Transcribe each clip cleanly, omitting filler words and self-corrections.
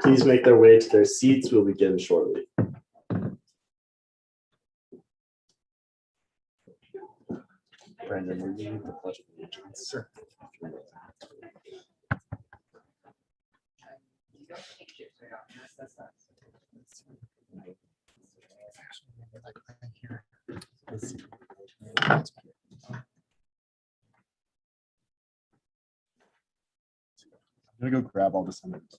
Please make their way to their seats. We'll begin shortly. Brandon, will you read the Pledge of Allegiance? Sure. I'm gonna go grab all the senators.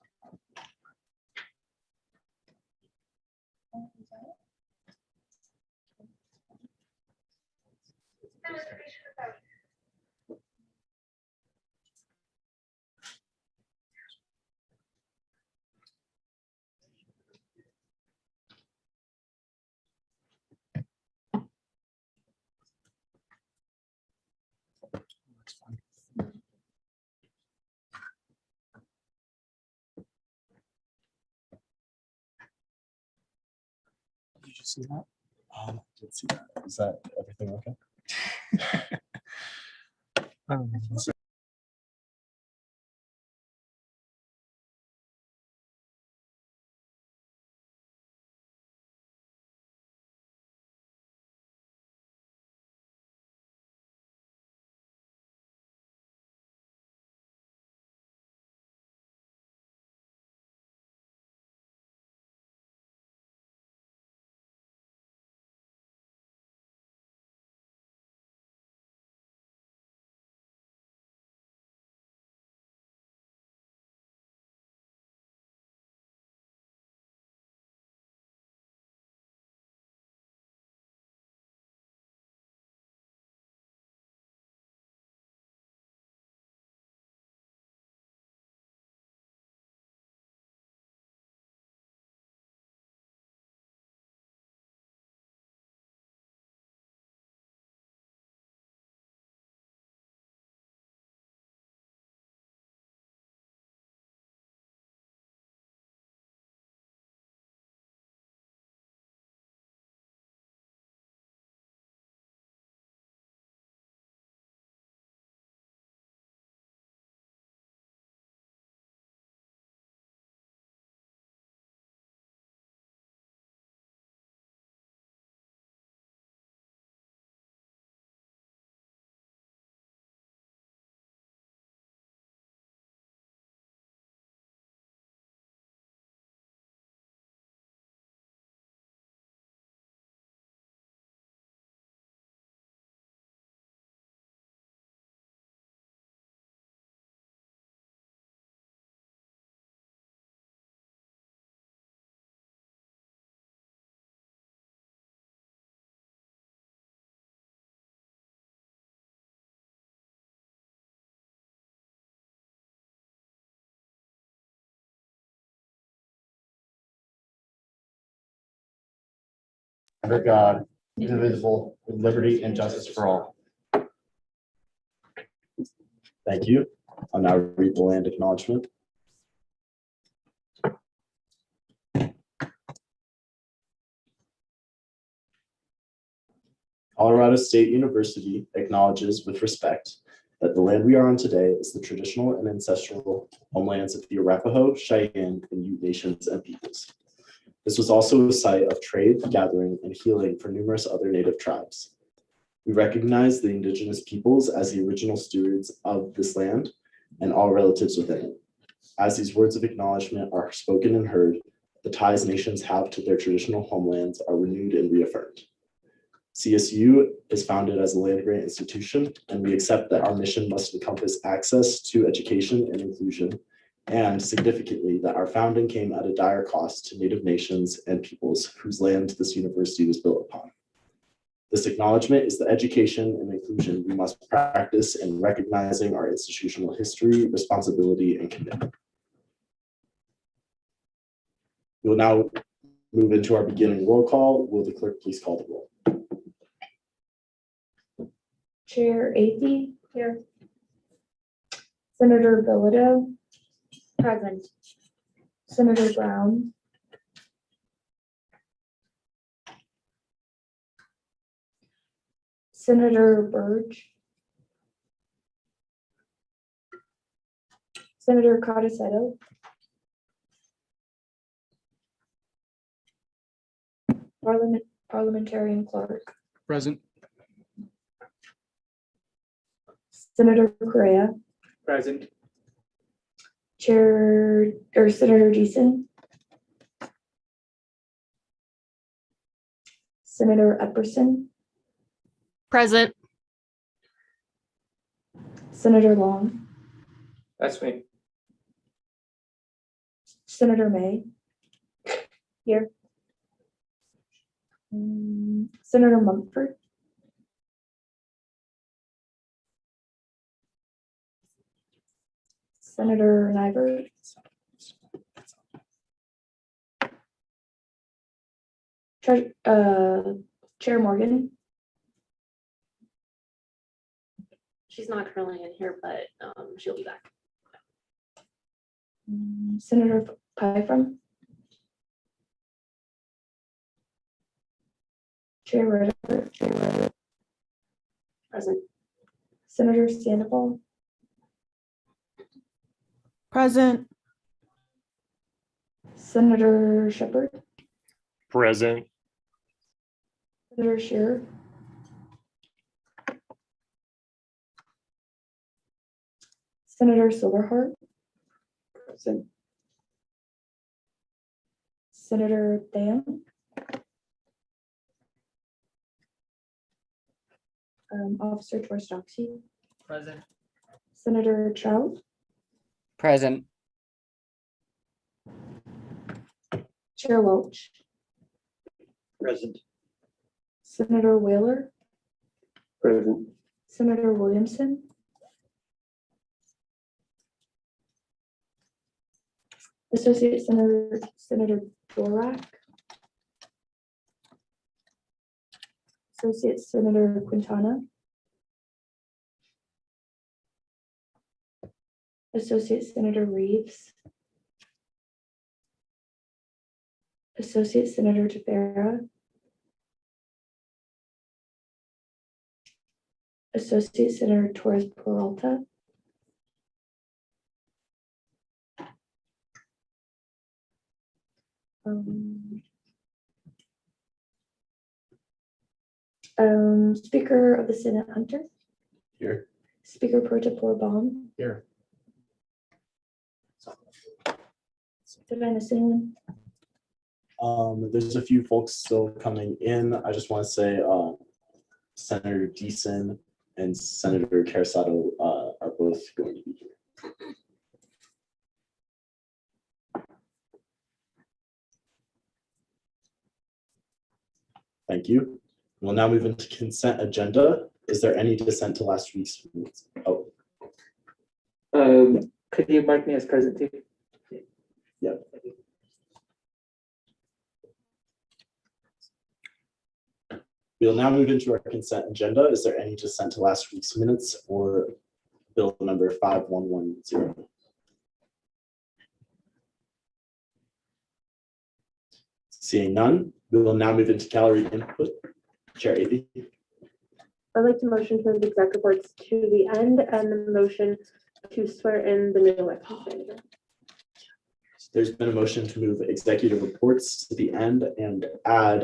Did you see that? I did see that. Is that everything okay? Under God, indivisible, with liberty and justice for all. Thank you. I'll now read the land acknowledgement. Colorado State University acknowledges with respect that the land we are on today is the traditional and ancestral homelands of the Arapaho, Cheyenne, and Ute nations and peoples. This was also a site of trade, gathering, and healing for numerous other Native tribes. We recognize the Indigenous peoples as the original stewards of this land and all relatives within it. As these words of acknowledgement are spoken and heard, the ties nations have to their traditional homelands are renewed and reaffirmed. CSU is founded as a land-grant institution, and we accept that our mission must encompass access to education and inclusion, and significantly that our founding came at a dire cost to Native nations and peoples whose land this university was built upon. This acknowledgement is the education and inclusion we must practice in recognizing our institutional history, responsibility, and commitment. We will now move into our beginning roll call. Will the clerk please call the roll? Chair Athey, here. Senator Bilodeau, present. Senator Brown. Senator Burge. Senator Cotasetto. Parliamentarian Clark, Present. Senator Correa, Present. Chair or Senator Deason, Senator Epperson, Present. Senator Long, That's me. Senator May. Here. Senator Mumford. Senator Nyberg. Chair Morgan. She's not currently in here, but she'll be back. Senator Pyfrom. Chair Ritter. Present. Senator Sandoval. Present. Senator Shepherd. Present. Senator Shearer. Senator Silverheart. Present. Senator Thayer. Officer Twarstowski. Present. Senator Trout. Present. Chair Welch. Present. Senator Whaler. Present. Senator Williamson. Associate Senator Dorak. Associate Senator Quintana. Associate Senator Reeves. Associate Senator Tefera. Associate Senator Torres Peralta. Speaker of the Senate Hunter. Here. Speaker Pro Tempore Baum. Here. Did I miss anyone? There's a few folks still coming in. I just want to say Senator Deason and Senator Carasato are both going to be here. Thank you. We'll now move into consent agenda. Is there any dissent to last week's minutes? Oh, Could you mark me as present too? yeah. We'll now move into our consent agenda. Is there any dissent to last week's minutes or bill number 5110? Seeing none, we will now move into gallery input. Chair Avey. I'd like to motion to move the exec reports to the end and the motion to swear in the new elections manager. There's been a motion to move executive reports to the end and add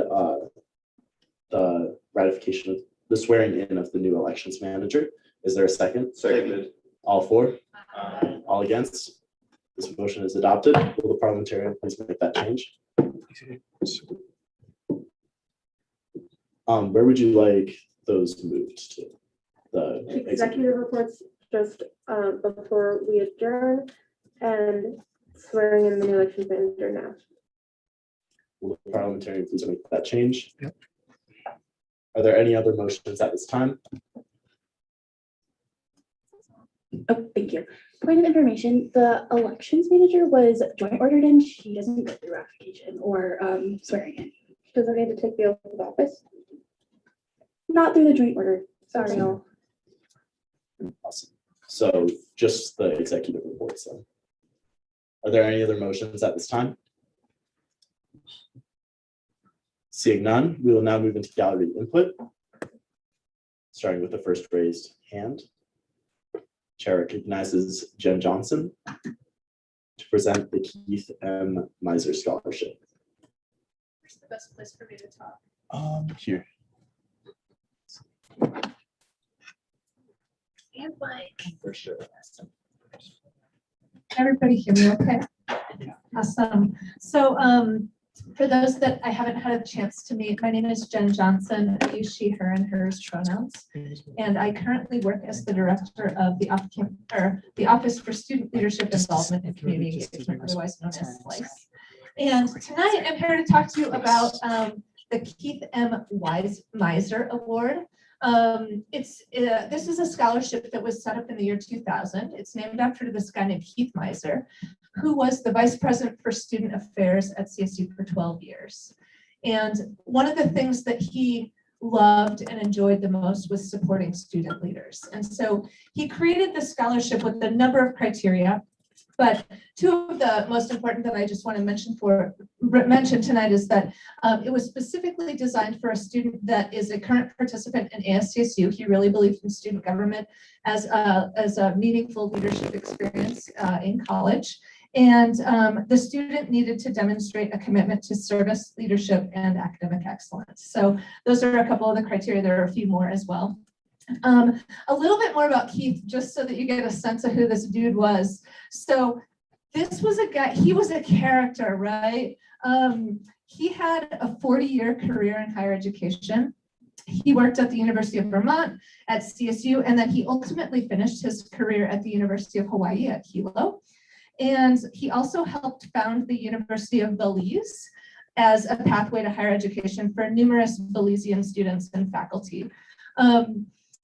the ratification of the swearing in of the new elections manager. Is there a second? Seconded. All for? All against? This motion is adopted. Will the parliamentarian please make that change? Where would you like those moved to? The Executive reports just before we adjourn and swearing in the new elections manager now. Will the parliamentarian please make that change? Yep. Are there any other motions at this time? Oh, thank you. Point of information, the elections manager was joint ordered in. She doesn't go through ratification or swearing in. Does it need to take the oath of office? Not through the joint order. Sorry. So, Awesome. So just the executive reports then. Are there any other motions at this time? Seeing none, we will now move into gallery input. Starting with the first raised hand. Chair recognizes Jen Johnson to present the Keith M. Miser Scholarship. where's the best place for me to talk? Here. For sure. Everybody hear me okay? Awesome. So for those that I haven't had a chance to meet, my name is Jen Johnson. I use she, her, and hers pronouns. And I currently work as the director of the Office for Student Leadership Involvement and Community Engagement, otherwise known as Weiss. And tonight I'm here to talk to you about the Keith M. Weiss Miser Award. This is a scholarship that was set up in the year 2000. It's named after this guy named Keith Miser, who was the vice president for student affairs at CSU for 12 years. And one of the things that he loved and enjoyed the most was supporting student leaders. And so he created this scholarship with a number of criteria, but two of the most important that I just want to mention tonight is that it was specifically designed for a student that is a current participant in ASCSU. He really believed in student government as a meaningful leadership experience in college. And the student needed to demonstrate a commitment to service, leadership, and academic excellence. So those are a couple of the criteria. There are a few more as well. A little bit more about Keith, just so that you get a sense of who this dude was. So this was a guy, he was a character, right? He had a 40-year career in higher education. He worked at the University of Vermont, at CSU, and then he ultimately finished his career at the University of Hawaii at Hilo. And he also helped found the University of Belize as a pathway to higher education for numerous Belizean students and faculty.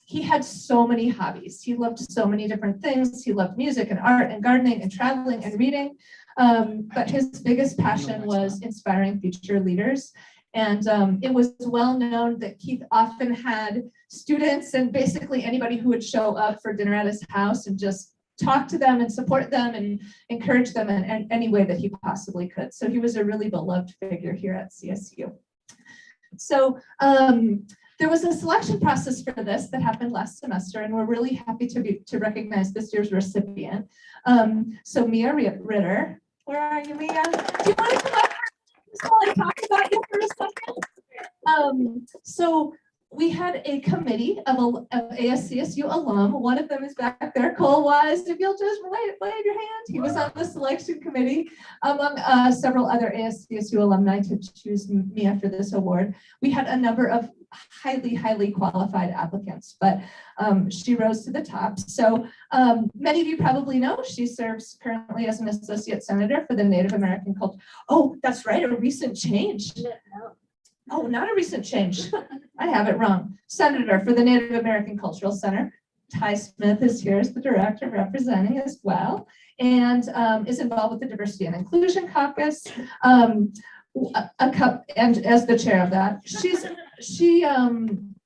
He had so many hobbies. He loved so many different things. He loved music and art and gardening and traveling and reading. But his biggest passion was inspiring future leaders. And it was well known that Keith often had students and basically anybody who would show up for dinner at his house and just talk to them and support them and encourage them in any way that he possibly could. So he was a really beloved figure here at CSU. So there was a selection process for this that happened last semester, and we're really happy to recognize this year's recipient. So Mia Ritter, where are you, Mia? Do you want to come up while I talk about you for a second? So we had a committee of ASCSU alum. One of them is back there, Cole Weiss. If you'll just wave your hand. He was on the selection committee among several other ASCSU alumni to choose Mia for this award. We had a number of highly qualified applicants, but she rose to the top. So many of you probably know she serves currently as an associate senator for the Native American culture. Oh, that's right, a recent change. Oh, not a recent change. I have it wrong. Senator for the Native American Cultural Center. Ty Smith is here as the director representing as well, and is involved with the Diversity and Inclusion Caucus. And as the chair of that,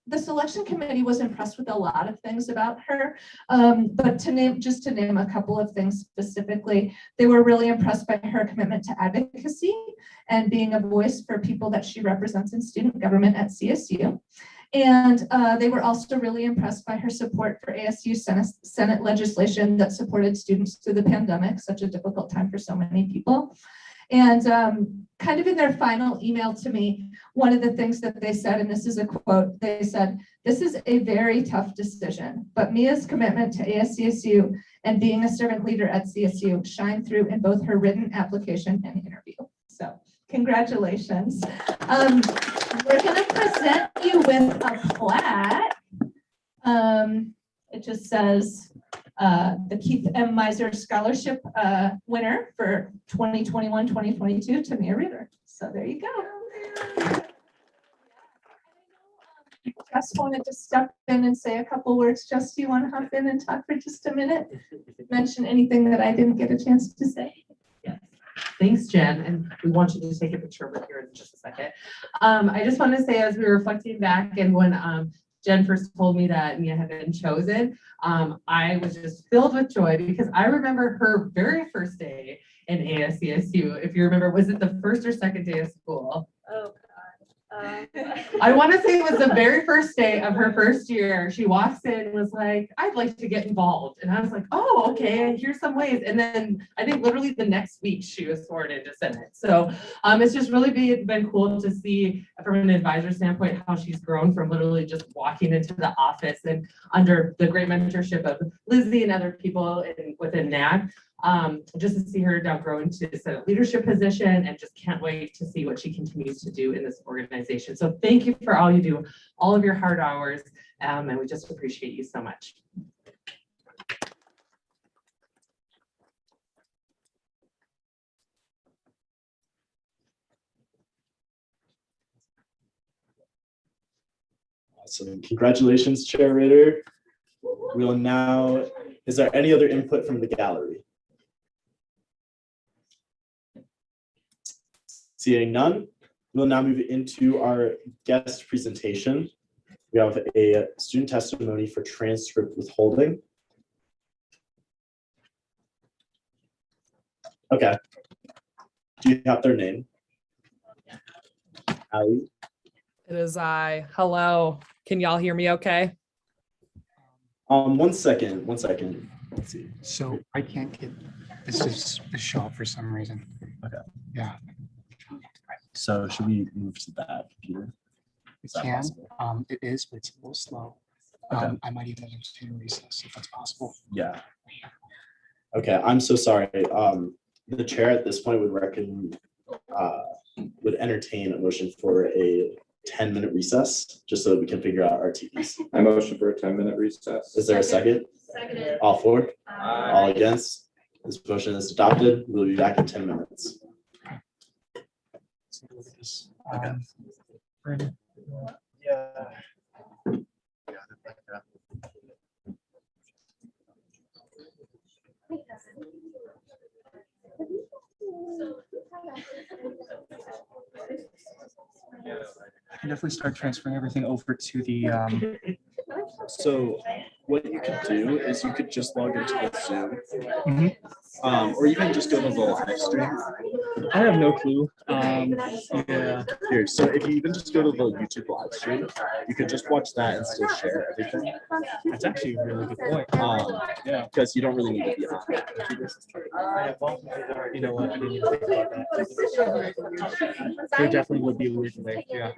the selection committee was impressed with a lot of things about her, but to name a couple of things specifically, they were really impressed by her commitment to advocacy and being a voice for people that she represents in student government at CSU. And they were also really impressed by her support for ASU Senate legislation that supported students through the pandemic, such a difficult time for so many people. And kind of in their final email to me, one of the things that they said, and this is a quote, they said, "This is a very tough decision, but Mia's commitment to ASCSU and being a servant leader at CSU shine through in both her written application and interview." So congratulations. We're going to present you with a plaque. It just says, the Keith M. Miser Scholarship winner for 2021-2022 to Mia Ritter. So there you go. Just wanted to step in and say a couple words. Jess, do you want to hop in and talk for just a minute? Mention anything that I didn't get a chance to say? Yes. Thanks, Jen. And we want you to take a picture with here in just a second. I just want to say, as we were reflecting back and when Jen first told me that Mia had been chosen, I was just filled with joy because I remember her very first day in ASCSU. If you remember, was it the first or second day of school? Oh, I want to say it was the very first day of her first year. She walks in and was like, I'd like to get involved. And I was like, oh, okay, here's some ways. And then I think literally the next week she was sworn into Senate. So it's just really been cool to see from an advisor standpoint how she's grown from literally just walking into the office and under the great mentorship of Lizzie and other people within NAG. Just to see her now grow into a Senate leadership position, and just can't wait to see what she continues to do in this organization. So thank you for all you do, all of your hard hours, and we just appreciate you so much. Awesome. Congratulations, Chair Ritter. We'll now, is there any other input from the gallery? Seeing none, we'll now move into our guest presentation. We have a student testimony for transcript withholding. Okay. Do you have their name? Ali? It is I. Hello. Can y'all hear me okay? 1 second. Let's see. So I can't get this show up for some reason. Okay. Yeah, So should we move to that computer? we Is that can. possible? It is, but it's a little slow. Okay. I might even have to recess if that's possible. Yeah. Okay, I'm so sorry. The chair at this point would entertain a motion for a 10-minute recess, just so that we can figure out our TVs. I motion for a 10-minute recess. Is there a second? Seconded. All for? All against? This motion is adopted. We'll be back in 10 minutes. Let's take a look at this. Okay. Brandon, I can definitely start transferring everything over to the So what you could do is you could just log into the Zoom, Mhm. or even just go to the live stream. I have no clue. Yeah. Here, so if you even just go to the YouTube live stream, you could just watch that and still share everything. That's actually a really good point. Yeah, because you don't really need to be on that. You know what? I didn't even think about that. There definitely would be a weird way. Yeah.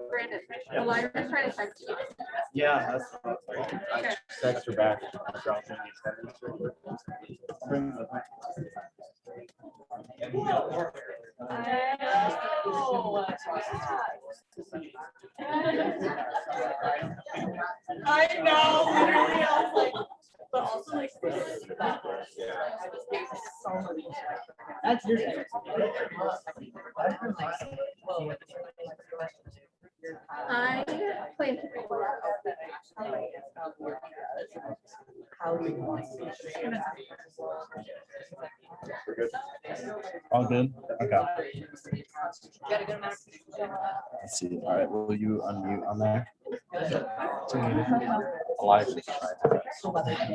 Brandon, the library's trying to text you. Yeah, that's. I text her back. I know, literally, I was like, but also like. That's your. I plan to. All good? Okay. Let's see. All right, will you unmute on there?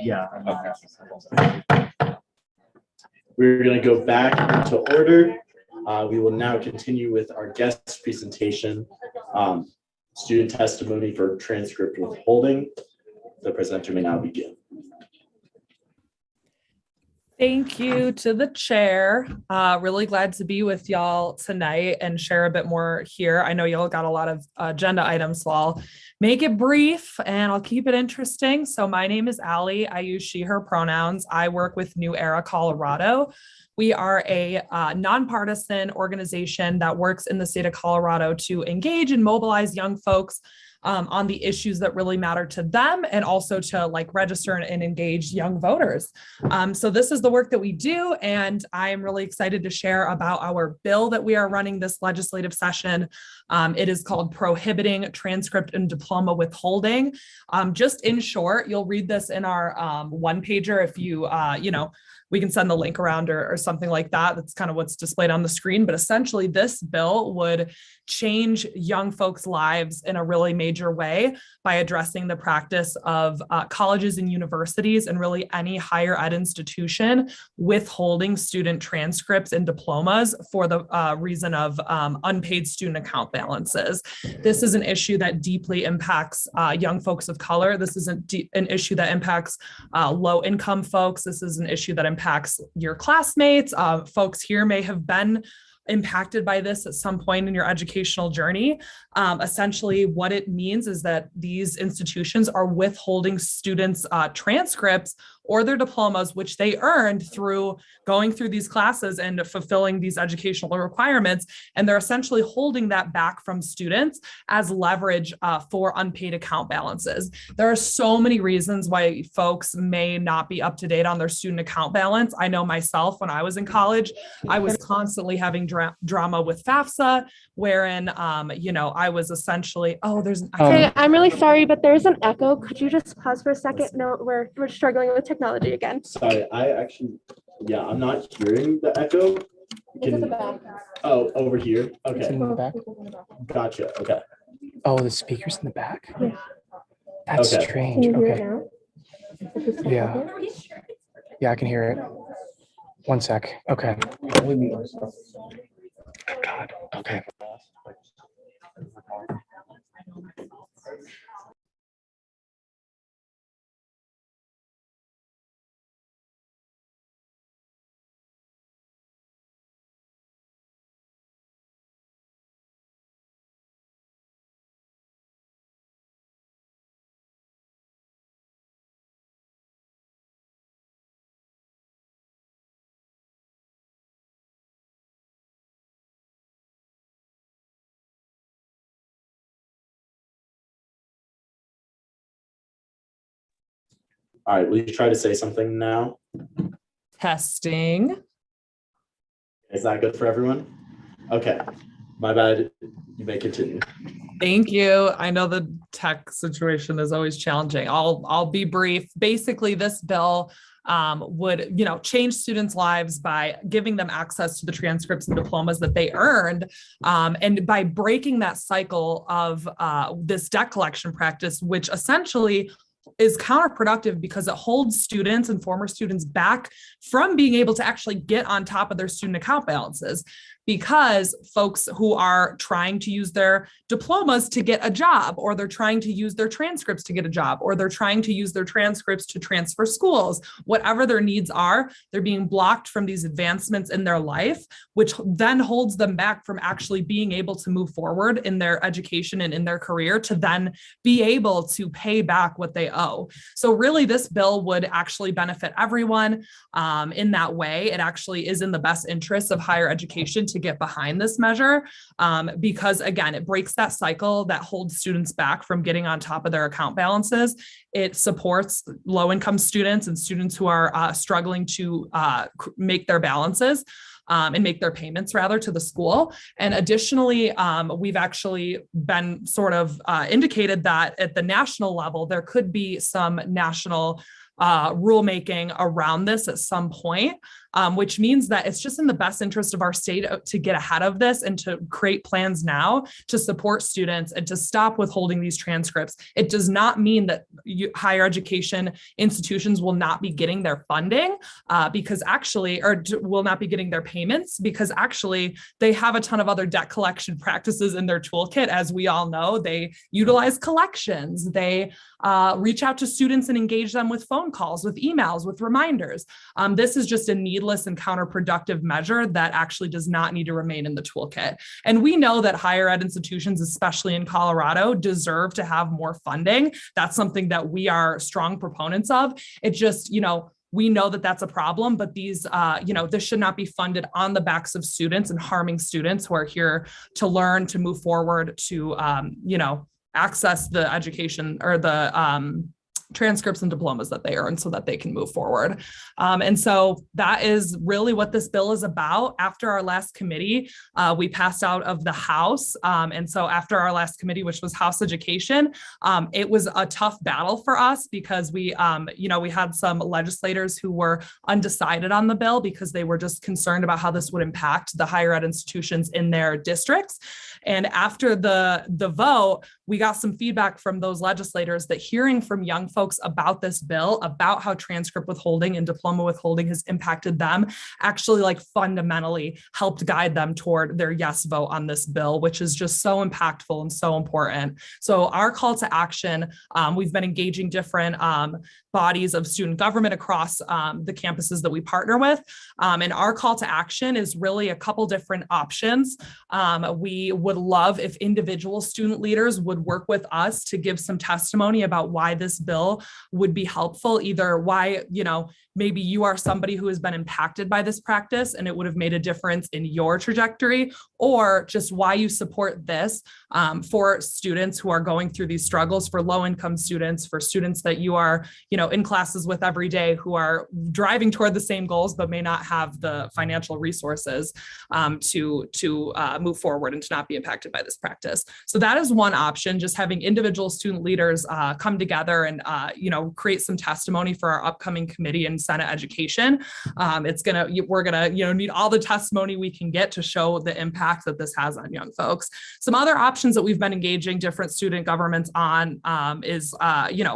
Yeah. Okay. We're going to go back into order. We will now continue with our guest presentation, student testimony for transcript withholding. The presenter may now begin. Thank you to the chair. Really glad to be with y'all tonight and share a bit more here. I know y'all got a lot of agenda items, so I'll make it brief and I'll keep it interesting. So my name is Allie. I use she, her pronouns. I work with New Era, Colorado. We are a nonpartisan organization that works in the state of Colorado to engage and mobilize young folks on the issues that really matter to them, and also to like register and engage young voters. So this is the work that we do, and I am really excited to share about our bill that we are running this legislative session. It is called Prohibiting, Transcript, and Diploma Withholding. Just in short, you'll read this in our one pager if you, we can send the link around or something like that. That's kind of what's displayed on the screen. But essentially, this bill would change young folks' lives in a really major way by addressing the practice of colleges and universities and really any higher ed institution withholding student transcripts and diplomas for the reason of unpaid student account balances. This is an issue that deeply impacts young folks of color. This is an issue that impacts low-income folks. This is an issue that impacts your classmates. Folks here may have been impacted by this at some point in your educational journey. Essentially, what it means is that these institutions are withholding students' transcripts or their diplomas, which they earned through going through these classes and fulfilling these educational requirements. And they're essentially holding that back from students as leverage for unpaid account balances. There are so many reasons why folks may not be up to date on their student account balance. I know myself, when I was in college, I was constantly having drama with FAFSA, wherein, I was essentially, Hey, I'm really sorry, but there's an echo. Could you just pause for a second? No, we're struggling with technology again. Sorry, I'm not hearing the echo. It's at the back. Oh, over here. It's Okay, in the back. gotcha. Okay. Oh, the speaker's in the back? Yeah. That's Okay. strange. Can you hear it Okay. now? If we step Yeah. over? Yeah, I can hear it. One sec. Okay. Oh, God. Okay. All right, will you try to say something now? testing. Is that good for everyone? Okay, my bad. You may continue. Thank you. I know the tech situation is always challenging. I'll be brief. Basically, this bill would, change students' lives by giving them access to the transcripts and diplomas that they earned, and by breaking that cycle of this debt collection practice, which essentially is counterproductive because it holds students and former students back from being able to actually get on top of their student account balances. because folks who are trying to use their diplomas to get a job, or they're trying to use their transcripts to get a job, or they're trying to use their transcripts to transfer schools, whatever their needs are, they're being blocked from these advancements in their life, which then holds them back from actually being able to move forward in their education and in their career to then be able to pay back what they owe. So really, this bill would actually benefit everyone in that way. It actually is in the best interest of higher education to get behind this measure because, again, it breaks that cycle that holds students back from getting on top of their account balances. It supports low-income students and students who are struggling to make their balances and make their payments rather to the school. And additionally, we've actually been sort of indicated that at the national level, there could be some national rulemaking around this at some point, which means that it's just in the best interest of our state to get ahead of this and to create plans now to support students and to stop withholding these transcripts. It does not mean that higher education institutions will not be getting their funding because actually, or will not be getting their payments because actually they have a ton of other debt collection practices in their toolkit. As we all know, they utilize collections. They reach out to students and engage them with phone calls, with emails, with reminders. This is just a needless and counterproductive measure that actually does not need to remain in the toolkit. And we know that higher ed institutions, especially in Colorado, deserve to have more funding. That's something that we are strong proponents of. It just, we know that that's a problem, but these, this should not be funded on the backs of students and harming students who are here to learn, to move forward, to, access the education or the transcripts and diplomas that they earn so that they can move forward. And so that is really what this bill is about. After our last committee, we passed out of the House. And so after our last committee, which was House Education, it was a tough battle for us because we had some legislators who were undecided on the bill because they were just concerned about how this would impact the higher ed institutions in their districts. And after the vote, we got some feedback from those legislators that hearing from young folks about this bill, about how transcript withholding and diploma withholding has impacted them, actually fundamentally helped guide them toward their yes vote on this bill, which is just so impactful and so important. So our call to action, we've been engaging different bodies of student government across the campuses that we partner with. And our call to action is really a couple different options. We would love if individual student leaders would work with us to give some testimony about why this bill would be helpful, either why, maybe you are somebody who has been impacted by this practice and it would have made a difference in your trajectory, or just why you support this for students who are going through these struggles, for low-income students, for students that you are, in classes with every day who are driving toward the same goals, but may not have the financial resources to move forward and to not be impacted by this practice. So that is one option, just having individual student leaders come together and, create some testimony for our upcoming committee and Senate Education. We're gonna need all the testimony we can get to show the impact that this has on young folks. Some other options that we've been engaging different student governments on is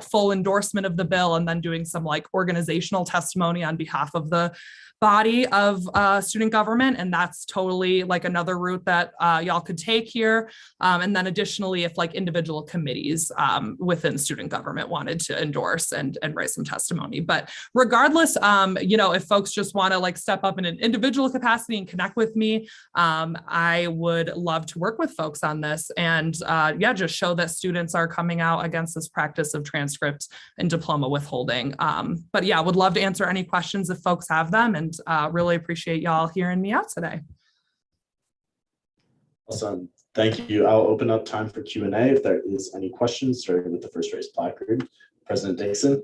full endorsement of the bill and then doing some organizational testimony on behalf of the body of student government. And that's totally another route that y'all could take here. And then additionally, if individual committees within student government wanted to endorse and write some testimony. But regardless, if folks just want to step up in an individual capacity and connect with me, I would love to work with folks on this and just show that students are coming out against this practice of transcript and diploma withholding. But yeah, would love to answer any questions if folks have them, and really appreciate y'all hearing me out today. Awesome. Thank you. I'll open up time for Q&A if there is any questions, starting with the first raised placard. President Dixon.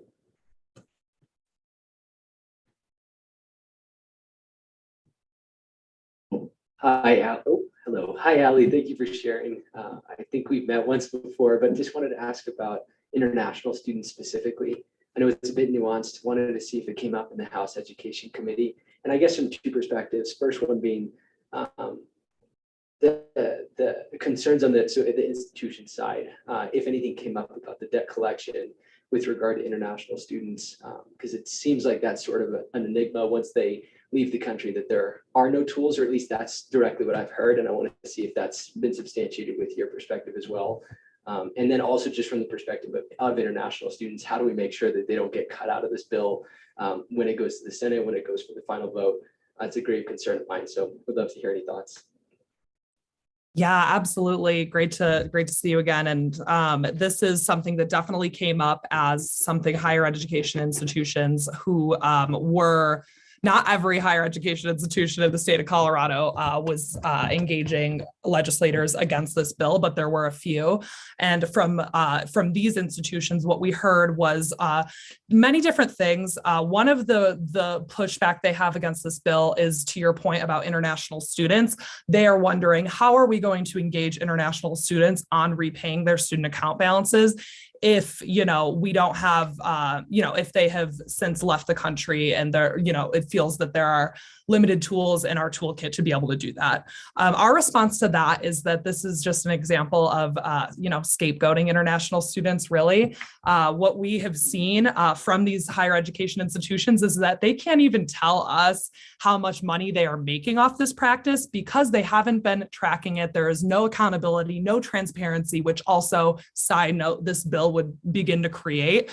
Hi, hello. Hi, Ali. Thank you for sharing. I think we've met once before, but just wanted to ask about international students specifically. I know it's a bit nuanced. Wanted to see if it came up in the House Education Committee. And I guess from two perspectives. First one being the concerns on the institution side, if anything came up about the debt collection with regard to international students, because it seems like that's sort of an enigma once they leave the country, that there are no tools, or at least that's directly what I've heard. And I want to see if that's been substantiated with your perspective as well. And then also just from the perspective of international students, how do we make sure that they don't get cut out of this bill when it goes to the Senate, when it goes for the final vote? That's a great concern of mine. So would love to hear any thoughts. Yeah, absolutely. Great to see you again. And this is something that definitely came up as something higher education institutions who were, not every higher education institution in the state of Colorado was engaging legislators against this bill, but there were a few. And from these institutions, what we heard was many different things. One of the pushback they have against this bill is, to your point about international students. They are wondering, how are we going to engage international students on repaying their student account balances if, we don't have, if they have since left the country and they're, it feels that there are limited tools in our toolkit to be able to do that. Our response to that is that this is just an example of, scapegoating international students, really. What we have seen from these higher education institutions is that they can't even tell us how much money they are making off this practice because they haven't been tracking it. There is no accountability, no transparency, which also, side note, this bill would begin to create.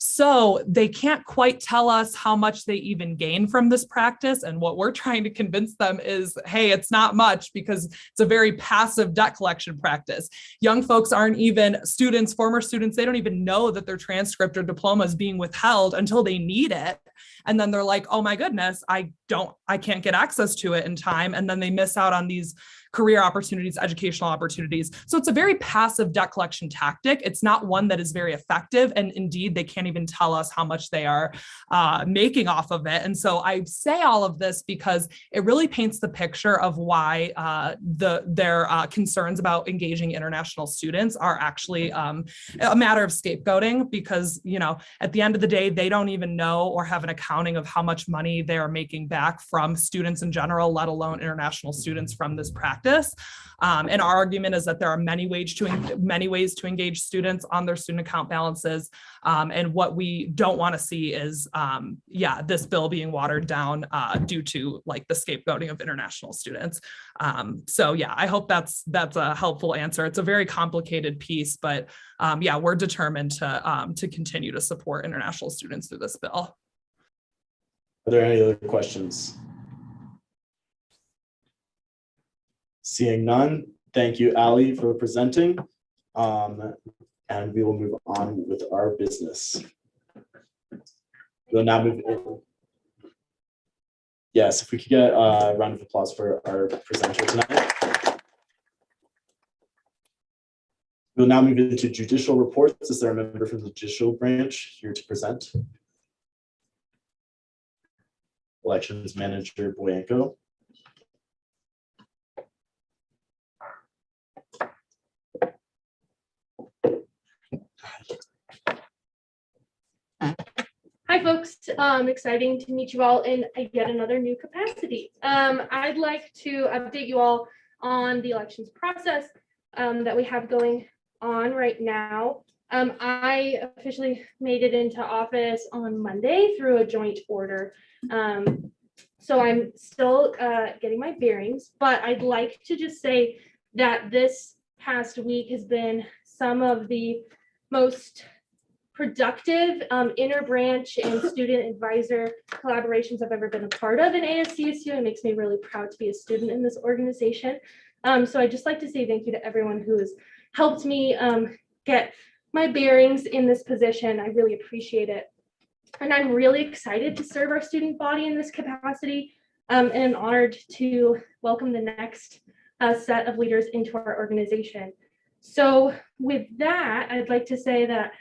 So they can't quite tell us how much they even gain from this practice. And what we're trying to convince them is, hey, it's not much, because it's a very passive debt collection practice. Young folks aren't even students, former students, they don't even know that their transcript or diploma is being withheld until they need it. And then they're like, oh my goodness, I can't get access to it in time. And then they miss out on these career opportunities, educational opportunities. So it's a very passive debt collection tactic. It's not one that is very effective. And indeed, they can't even tell us how much they are making off of it. And so I say all of this because it really paints the picture of why their concerns about engaging international students are actually a matter of scapegoating, because, at the end of the day, they don't even know or have an accounting of how much money they are making back from students in general, let alone international students from this practice. And our argument is that there are many ways to engage students on their student account balances. And what we don't want to see is, this bill being watered down due to the scapegoating of international students. I hope that's a helpful answer. It's a very complicated piece, but we're determined to continue to support international students through this bill. Are there any other questions? Seeing none, thank you, Ali, for presenting. And we will move on with our business. We'll now move in. Yes, if we could get a round of applause for our presenter tonight. We'll now move into judicial reports. Is there a member from the judicial branch here to present? Elections Manager Boyanko. Hi, folks. Exciting to meet you all in yet another new capacity. I'd like to update you all on the elections process that we have going on right now. I officially made it into office on Monday through a joint order. So I'm still getting my bearings, but I'd like to just say that this past week has been some of the most productive inter-branch and student advisor collaborations I've ever been a part of in ASCSU. It makes me really proud to be a student in this organization. So I'd just like to say thank you to everyone who has helped me get my bearings in this position. I really appreciate it. And I'm really excited to serve our student body in this capacity, and honored to welcome the next set of leaders into our organization. So with that, I'd like to say that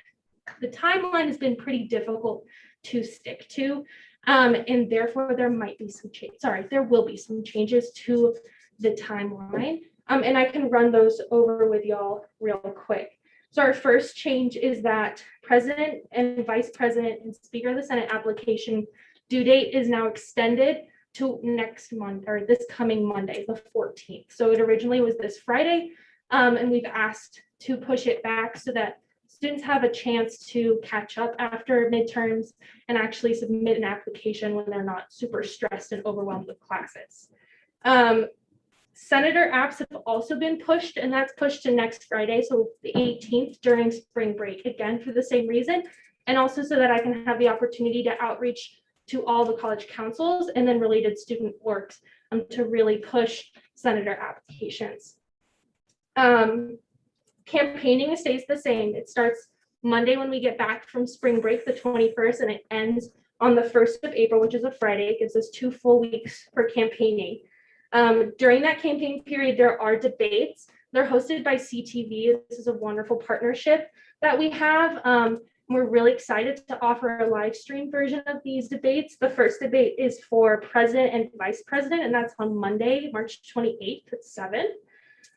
the timeline has been pretty difficult to stick to, and therefore there might be some change. There will be some changes to the timeline, and I can run those over with y'all real quick. So our first change is that President and Vice President and Speaker of the Senate application due date is now extended to next month, or this coming Monday, the 14th. So it originally was this Friday, and we've asked to push it back so that students have a chance to catch up after midterms and actually submit an application when they're not super stressed and overwhelmed with classes. Senator apps have also been pushed, and that's pushed to next Friday, so the 18th during spring break, again for the same reason, and also so that I can have the opportunity to outreach to all the college councils and then related student works to really push Senator applications. Campaigning stays the same. It starts Monday when we get back from spring break, the 21st, and it ends on the 1st of April, which is a Friday. It gives us 2 full weeks for campaigning. During that campaign period, there are debates. They're hosted by CTV. This is a wonderful partnership that we have. We're really excited to offer a live stream version of these debates. The first debate is for president and vice president, and that's on Monday, March 28th at 7.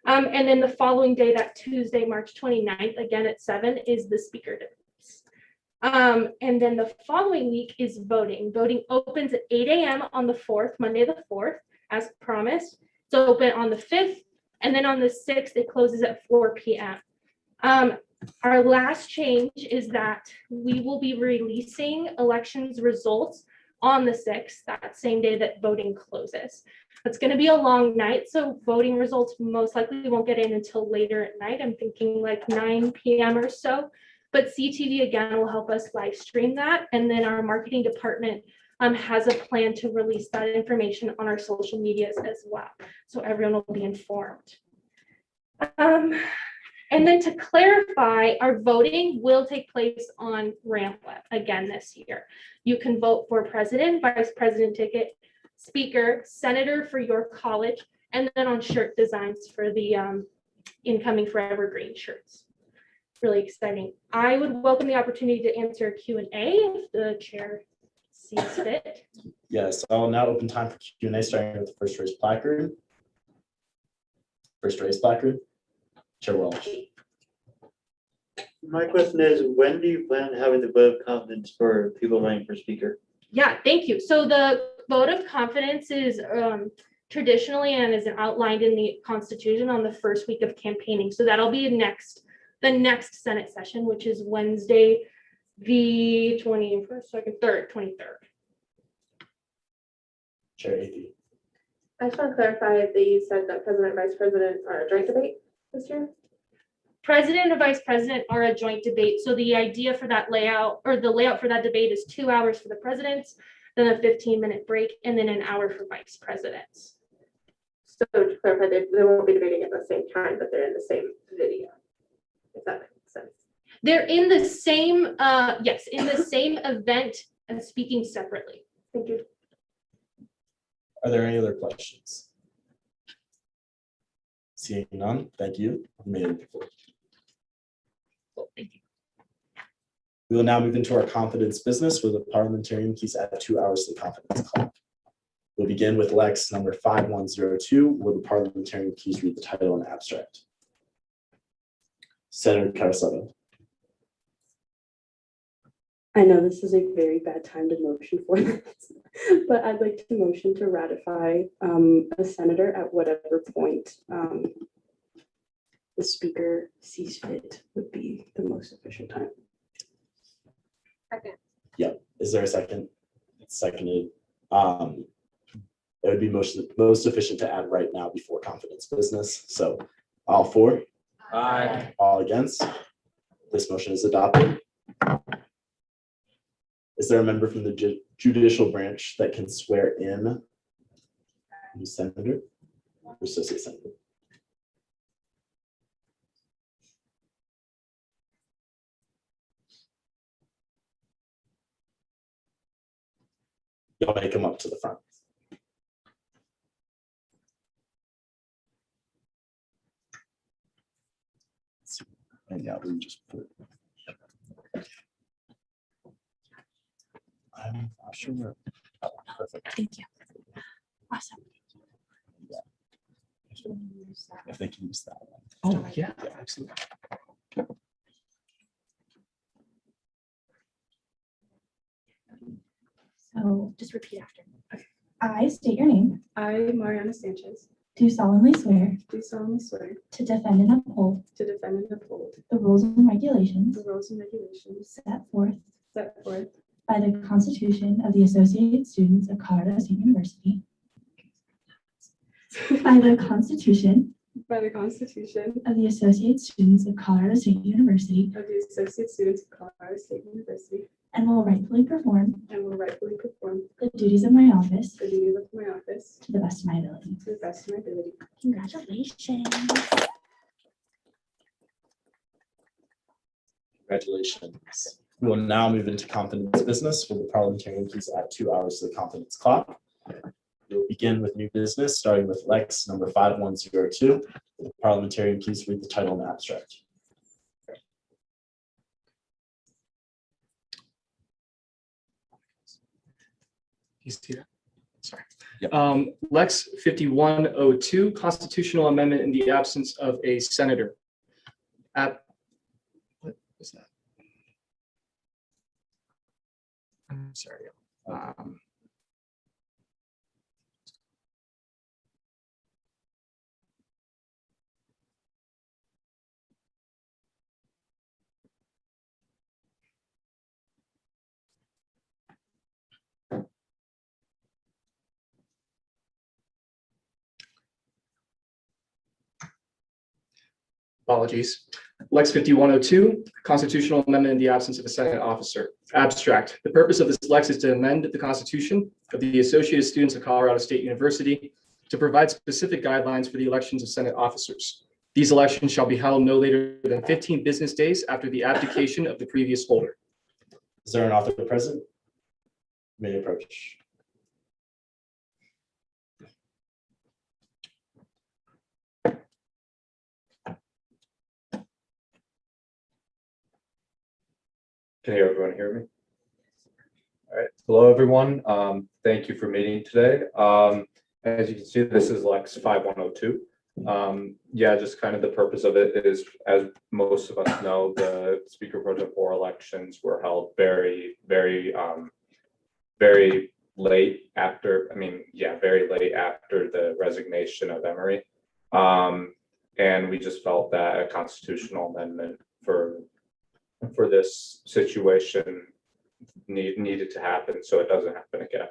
And then the following day, that Tuesday, March 29th, again at 7, is the speaker debates. And then the following week is voting. Voting opens at 8 a.m. on the 4th, Monday the 4th, as promised. It's open on the 5th, and then on the 6th, it closes at 4 p.m. Our last change is that we will be releasing elections results on the 6th, that same day that voting closes. It's going to be a long night, so voting results most likely won't get in until later at night. I'm thinking like 9 p.m. or so, but CTV again will help us live stream that, and then our marketing department has a plan to release that information on our social medias as well, so everyone will be informed. And then to clarify, our voting will take place on RampWeb again this year. You can vote for president, vice president ticket, speaker, senator for your college, and then on shirt designs for the incoming Forever Green shirts. Really exciting. I would welcome the opportunity to answer Q&A if the chair sees fit. Yes, I'll now open time for Q&A, starting with the first raised placard. First raised placard. Chair Welch. My question is, when do you plan on having the vote of confidence for people running for speaker? Yeah, thank you. So the vote of confidence is traditionally and is outlined in the Constitution on the first week of campaigning. So that'll be the next Senate session, which is Wednesday, the 23rd. Chair Athey. I just want to clarify that you said that president and vice president are a joint debate this year. President and vice president are a joint debate. So the idea for that layout, or the layout for that debate, is 2 hours for the presidents, then a 15-minute break, and then an hour for vice presidents. So to clarify, they won't be debating at the same time, but they're in the same video, if that makes sense. They're in the same, yes, in the same event and speaking separately. Thank you. Are there any other questions? Seeing none, thank you. Thank you. We will now move into our confidence business, where the parliamentarian please add 2 hours to the confidence clock. We'll begin with Lex number 5102. Will the parliamentarian please read the title and abstract? Senator Carasetto. I know this is a very bad time to motion for this, but I'd like to motion to ratify a senator at whatever point the speaker sees fit would be the most efficient time. Second. Yep. Is there a second? It's seconded. It would be most efficient to add right now before confidence business. So all for? Aye. All against? This motion is adopted. Is there a member from the judicial branch that can swear in the senator or associate senator? Y'all may come up to the front. And yeah, we just put. I'm not sure we're perfect. Thank you. Awesome. Yeah. If they can use that one. Oh, yeah, absolutely. So just repeat after me. I state your name. I, Mariana Sanchez, do solemnly swear do solemnly swear to defend and uphold to defend and uphold the rules and regulations the rules and regulations set forth set forth by the Constitution of the Associated Students of Colorado State University, by the Constitution by the Constitution of the Associated Students of Colorado State University, of the Associate Students of Colorado State University, and will rightfully perform and will rightfully perform the duties of my office the duties of my office to the best of my ability. to the best of my ability. Congratulations. Congratulations. We will now move into confidence business where the parliamentarian please add 2 hours to the confidence clock. We will begin with new business, starting with Lex number 5102. The parliamentarian please read the title and abstract. You see that? Sorry. Yep. Lex 5102, constitutional amendment in the absence of a senator. What was that? I'm sorry. Apologies. Lex 5102, constitutional amendment in the absence of a Senate officer. Abstract. The purpose of this Lex is to amend the Constitution of the Associated Students of Colorado State University to provide specific guidelines for the elections of Senate officers. These elections shall be held no later than 15 business days after the abdication of the previous holder. Is there an author present? May approach. Can everyone hear me? All right. Hello, everyone. Thank you for meeting today. As you can see, this is Lex 5102. Yeah, just kind of the purpose of it is, as most of us know, the Speaker Pro Tempore elections were held very late after, very late after the resignation of Emory. And we just felt that a constitutional amendment for this situation needed to happen so it doesn't happen again.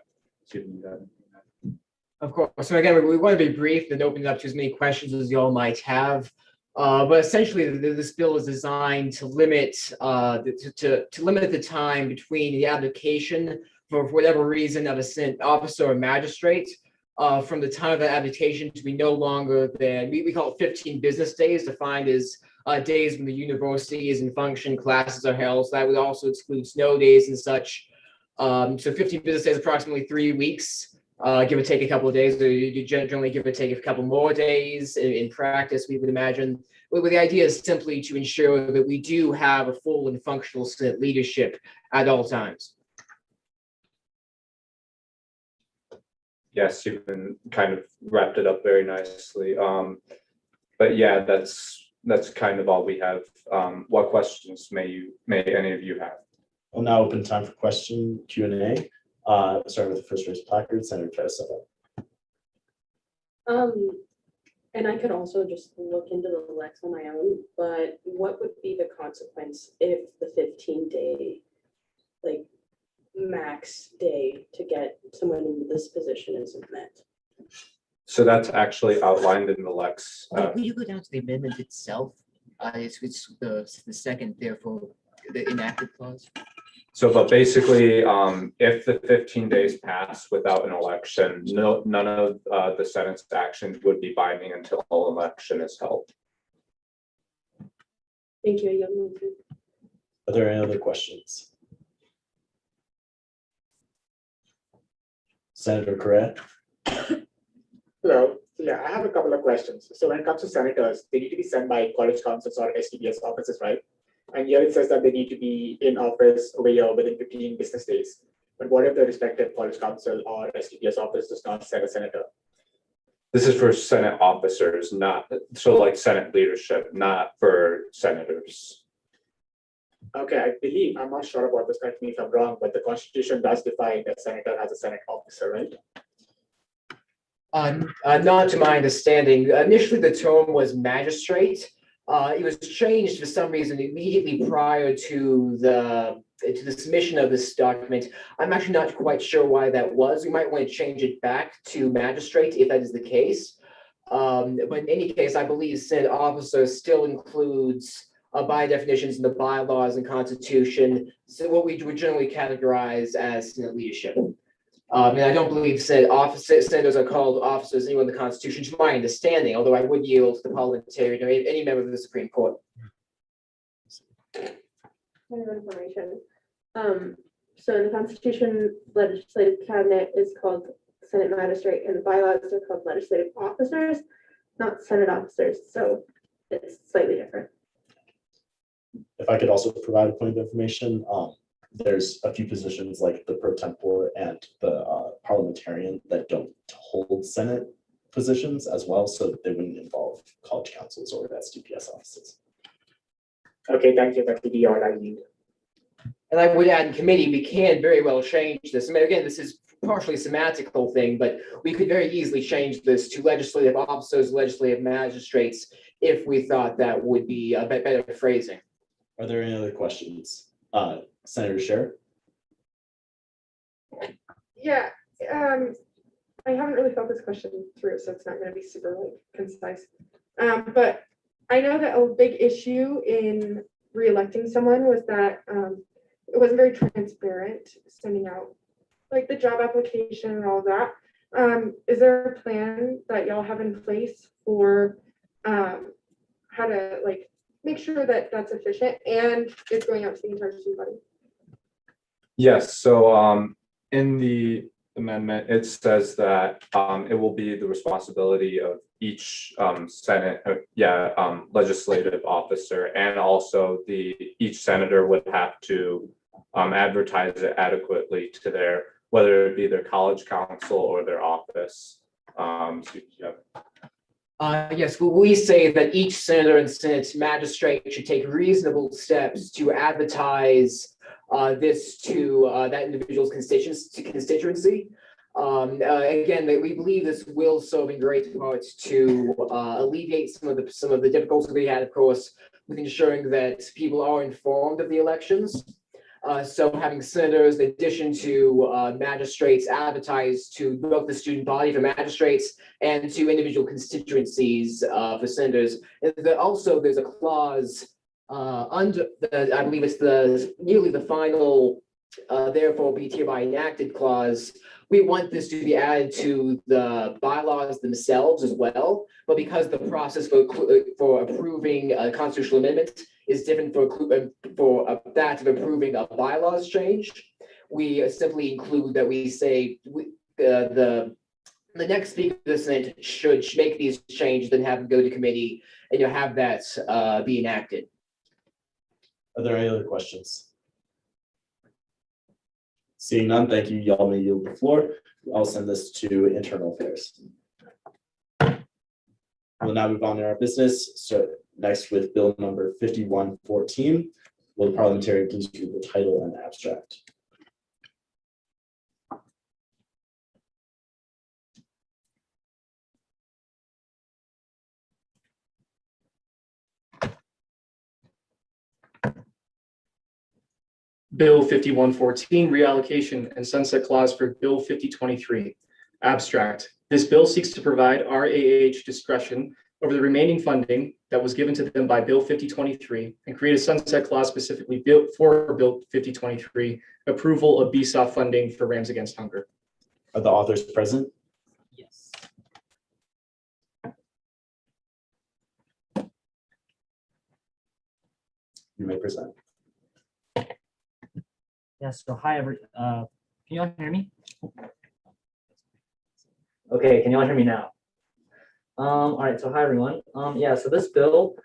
Of course. So again, we want to be brief and open it up to as many questions as you all might have. But essentially, this bill is designed to limit to limit the time between the abdication for whatever reason of a Senate officer or magistrate from the time of the abdication to be no longer than we call it 15 business days, defined as days when the university is in function, classes are held. So that would also exclude snow days and such. So 15 business days, approximately 3 weeks, give or take a couple of days. Or you generally give or take a couple more days. In practice, we would imagine. Well, the idea is simply to ensure that we do have a full and functional Senate leadership at all times. Yes, you've been kind of wrapped it up very nicely. But yeah, that's kind of all we have. What questions may any of you have? We'll now open time for question Q&A. Starting with the first raised placard, Senator try to step up. And I could also just look into the Lex on my own, but what would be the consequence if the 15-day, like, max day to get someone in this position isn't met? So that's actually outlined in the Lex. Will you go down to the amendment itself? It's the second, therefore, the enacted clause. So, but basically, if the 15 days pass without an election, none of the Senate's actions would be binding until an election is held. Thank you. You'll move it. Are there any other questions? Senator Correa. Hello. Yeah, I have a couple of questions. So when it comes to senators, they need to be sent by college councils or STPS offices, right? And here it says that they need to be in office over here within 15 business days. But what if the respective college council or STPS office does not set a senator? This is for Senate officers, not so like Senate leadership, not for senators. Okay, I believe, I'm not sure about this, correct me if I'm wrong, but the Constitution does define a senator as a Senate officer, right? Not to my understanding. Initially, the term was magistrate. It was changed for some reason immediately prior to the submission of this document. I'm actually not quite sure why that was. We might want to change it back to magistrate if that is the case. But in any case, I believe Senate officer still includes, by definitions in the bylaws and constitution, so what we would generally categorize as Senate leadership. And I don't believe senators are called officers anywhere in the Constitution, to my understanding, although I would yield to the parliamentarian or any member of the Supreme Court. Point of information. So in the Constitution, legislative cabinet is called Senate magistrate, and the bylaws are called legislative officers, not Senate officers. So it's slightly different. If I could also provide a point of information, there's a few positions like the pro tempore and the parliamentarian that don't hold Senate positions as well, so they wouldn't involve college councils or SDPS offices. Okay, thank you. That will be all I need. And I would add, in committee, we can very well change this. I mean, again, this is partially a semantical thing, but we could very easily change this to legislative officers, legislative magistrates, if we thought that would be a better phrasing. Are there any other questions? Senator Scher? Yeah, I haven't really thought this question through, so it's not going to be super concise. But I know that a big issue in re-electing someone was that it wasn't very transparent sending out like the job application and all that. Is there a plan that y'all have in place for how to like make sure that that's efficient and it's going out to the entire student body? Yes, so in the amendment, it says that it will be the responsibility of each Senate, legislative officer, and also each senator would have to advertise it adequately to their, whether it be their college council or their office. Yes, well, we say that each senator and Senate magistrate should take reasonable steps to advertise this to that individual's constituency. Again, we believe this will serve in great part to alleviate some of the difficulties we had, of course, with ensuring that people are informed of the elections. So having senators, in addition to magistrates, advertise to both the student body for magistrates and to individual constituencies for senators. And also, there's a clause under I believe it's nearly the final, therefore be hereby enacted clause. We want this to be added to the bylaws themselves as well, but because the process for approving a constitutional amendment is different for that of approving a bylaws change, we simply include that we say the next speaker of the Senate should make these changes, then have them go to committee, and you'll have that be enacted. Are there any other questions? Seeing none, thank you. Y'all may yield the floor. I'll send this to Internal Affairs. We'll now move on to our business. So next with bill number 5114, will the parliamentarian please read the title and abstract? Bill 5114, reallocation and sunset clause for Bill 5023. Abstract. This bill seeks to provide RAH discretion over the remaining funding that was given to them by Bill 5023 and create a sunset clause specifically built for Bill 5023, approval of BSOF funding for Rams Against Hunger. Are the authors present? Yes. You may present. Yes, so hi, can you all hear me? Okay, can you all hear me now? All right, so hi, everyone. Yeah, so this bill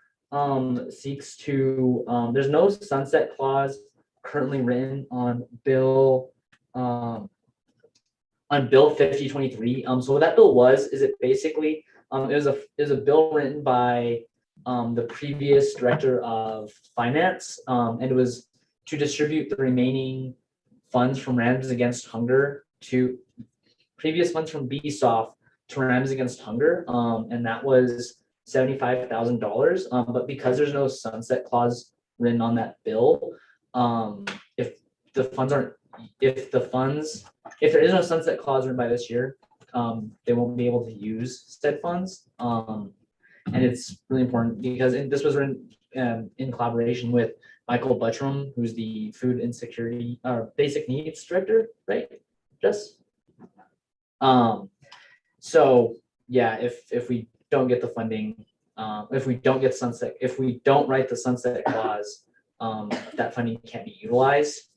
seeks to, there's no sunset clause currently written on Bill 5023. So what that bill was, is it basically, it was a bill written by the previous director of finance, and it was to distribute the remaining funds from Rams Against Hunger to previous funds from BSOF to Rams Against Hunger, and that was $75,000. But because there's no sunset clause written on that bill, if the funds aren't, if there is no sunset clause written by this year, they won't be able to use said funds. And it's really important because this was written in collaboration with Michael Buttram, who's the Food Insecurity Basic Needs Director, right? Jess? So yeah, if we don't get the funding, if we don't write the sunset clause, that funding can't be utilized.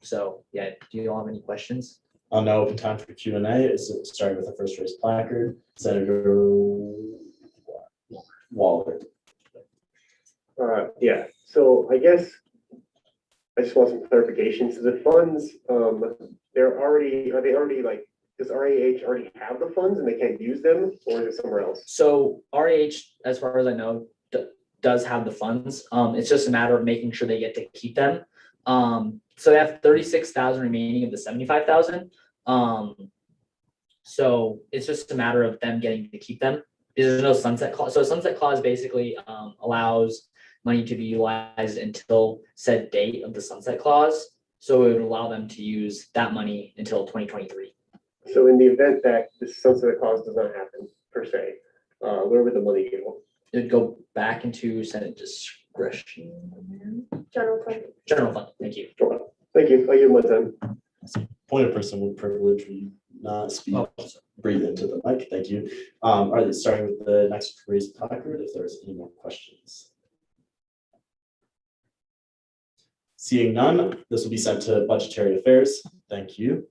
So yeah, do you all have any questions? I'll now open time for Q&A. Starting with the first raised placard, Senator Waller. Yeah, so I guess I just want some clarification. So the funds, are they already like, does RAH already have the funds and they can't use them, or is it somewhere else? So RAH, as far as I know, does have the funds. It's just a matter of making sure they get to keep them. So they have 36,000 remaining of the 75,000. So it's just a matter of them getting to keep them. There's no sunset clause. So a sunset clause basically allows money to be utilized until said date of the sunset clause. So it would allow them to use that money until 2023. So in the event that the sunset clause does not happen per se, where would the money go? It'd go back into Senate discretion. General fund. General fund. Thank you. Thank you. I'll give one time. Point of personal privilege, will you not speak? Breathe into the mic. Thank you. All right, starting with the next raised placard, if there's any more questions. Seeing none, this will be sent to Budgetary Affairs. Thank you.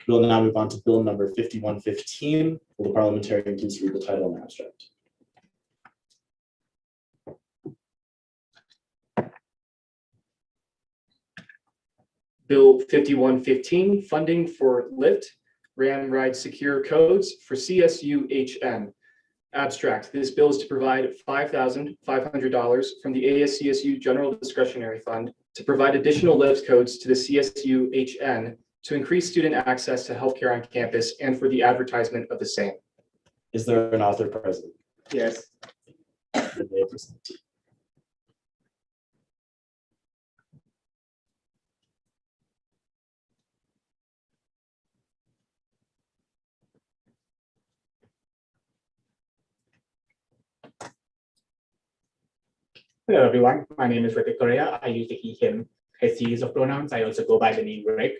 We'll now move on to bill number 5115. Will the parliamentarian please read the title and abstract? Bill 5115, funding for LIFT, Ram Ride Secure Codes for CSU-HN. Abstract, this bill is to provide $5,500 from the ASCSU General Discretionary Fund to provide additional LIFT codes to the CSU-HN to increase student access to healthcare on campus and for the advertisement of the same. Is there an author present? Yes. You may proceed. Hello, everyone. My name is Ritik Correa. I use the he, him, his series of pronouns. I also go by the name Rick.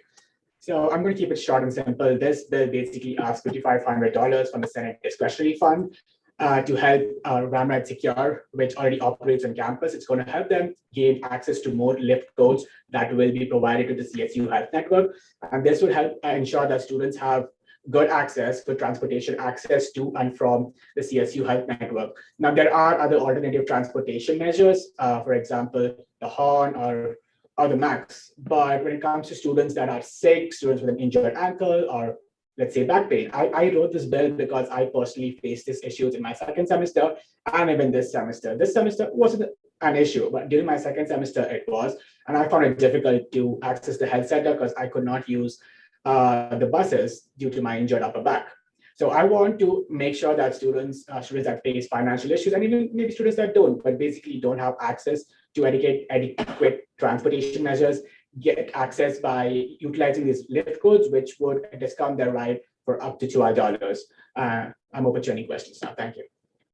So I'm going to keep it short and simple. This bill basically asks $5,500 from the Senate Discretionary Fund to help Ramride Secure, which already operates on campus. It's going to help them gain access to more LIFT codes that will be provided to the CSU Health Network. And this will help ensure that students have good access, good transportation access to and from the CSU Health Network. Now, there are other alternative transportation measures, for example, the HORN or the MAX. But when it comes to students that are sick, students with an injured ankle, or let's say back pain, I wrote this bill because I personally faced these issues in my second semester and even this semester. This semester wasn't an issue, but during my second semester it was, and I found it difficult to access the health center because I could not use the buses due to my injured upper back. So I want to make sure that students that face financial issues, and even maybe students that don't, but basically don't have access to adequate transportation measures, get access by utilizing these LIFT codes, which would discount their ride for up to $200. I'm open to any questions now. Thank you.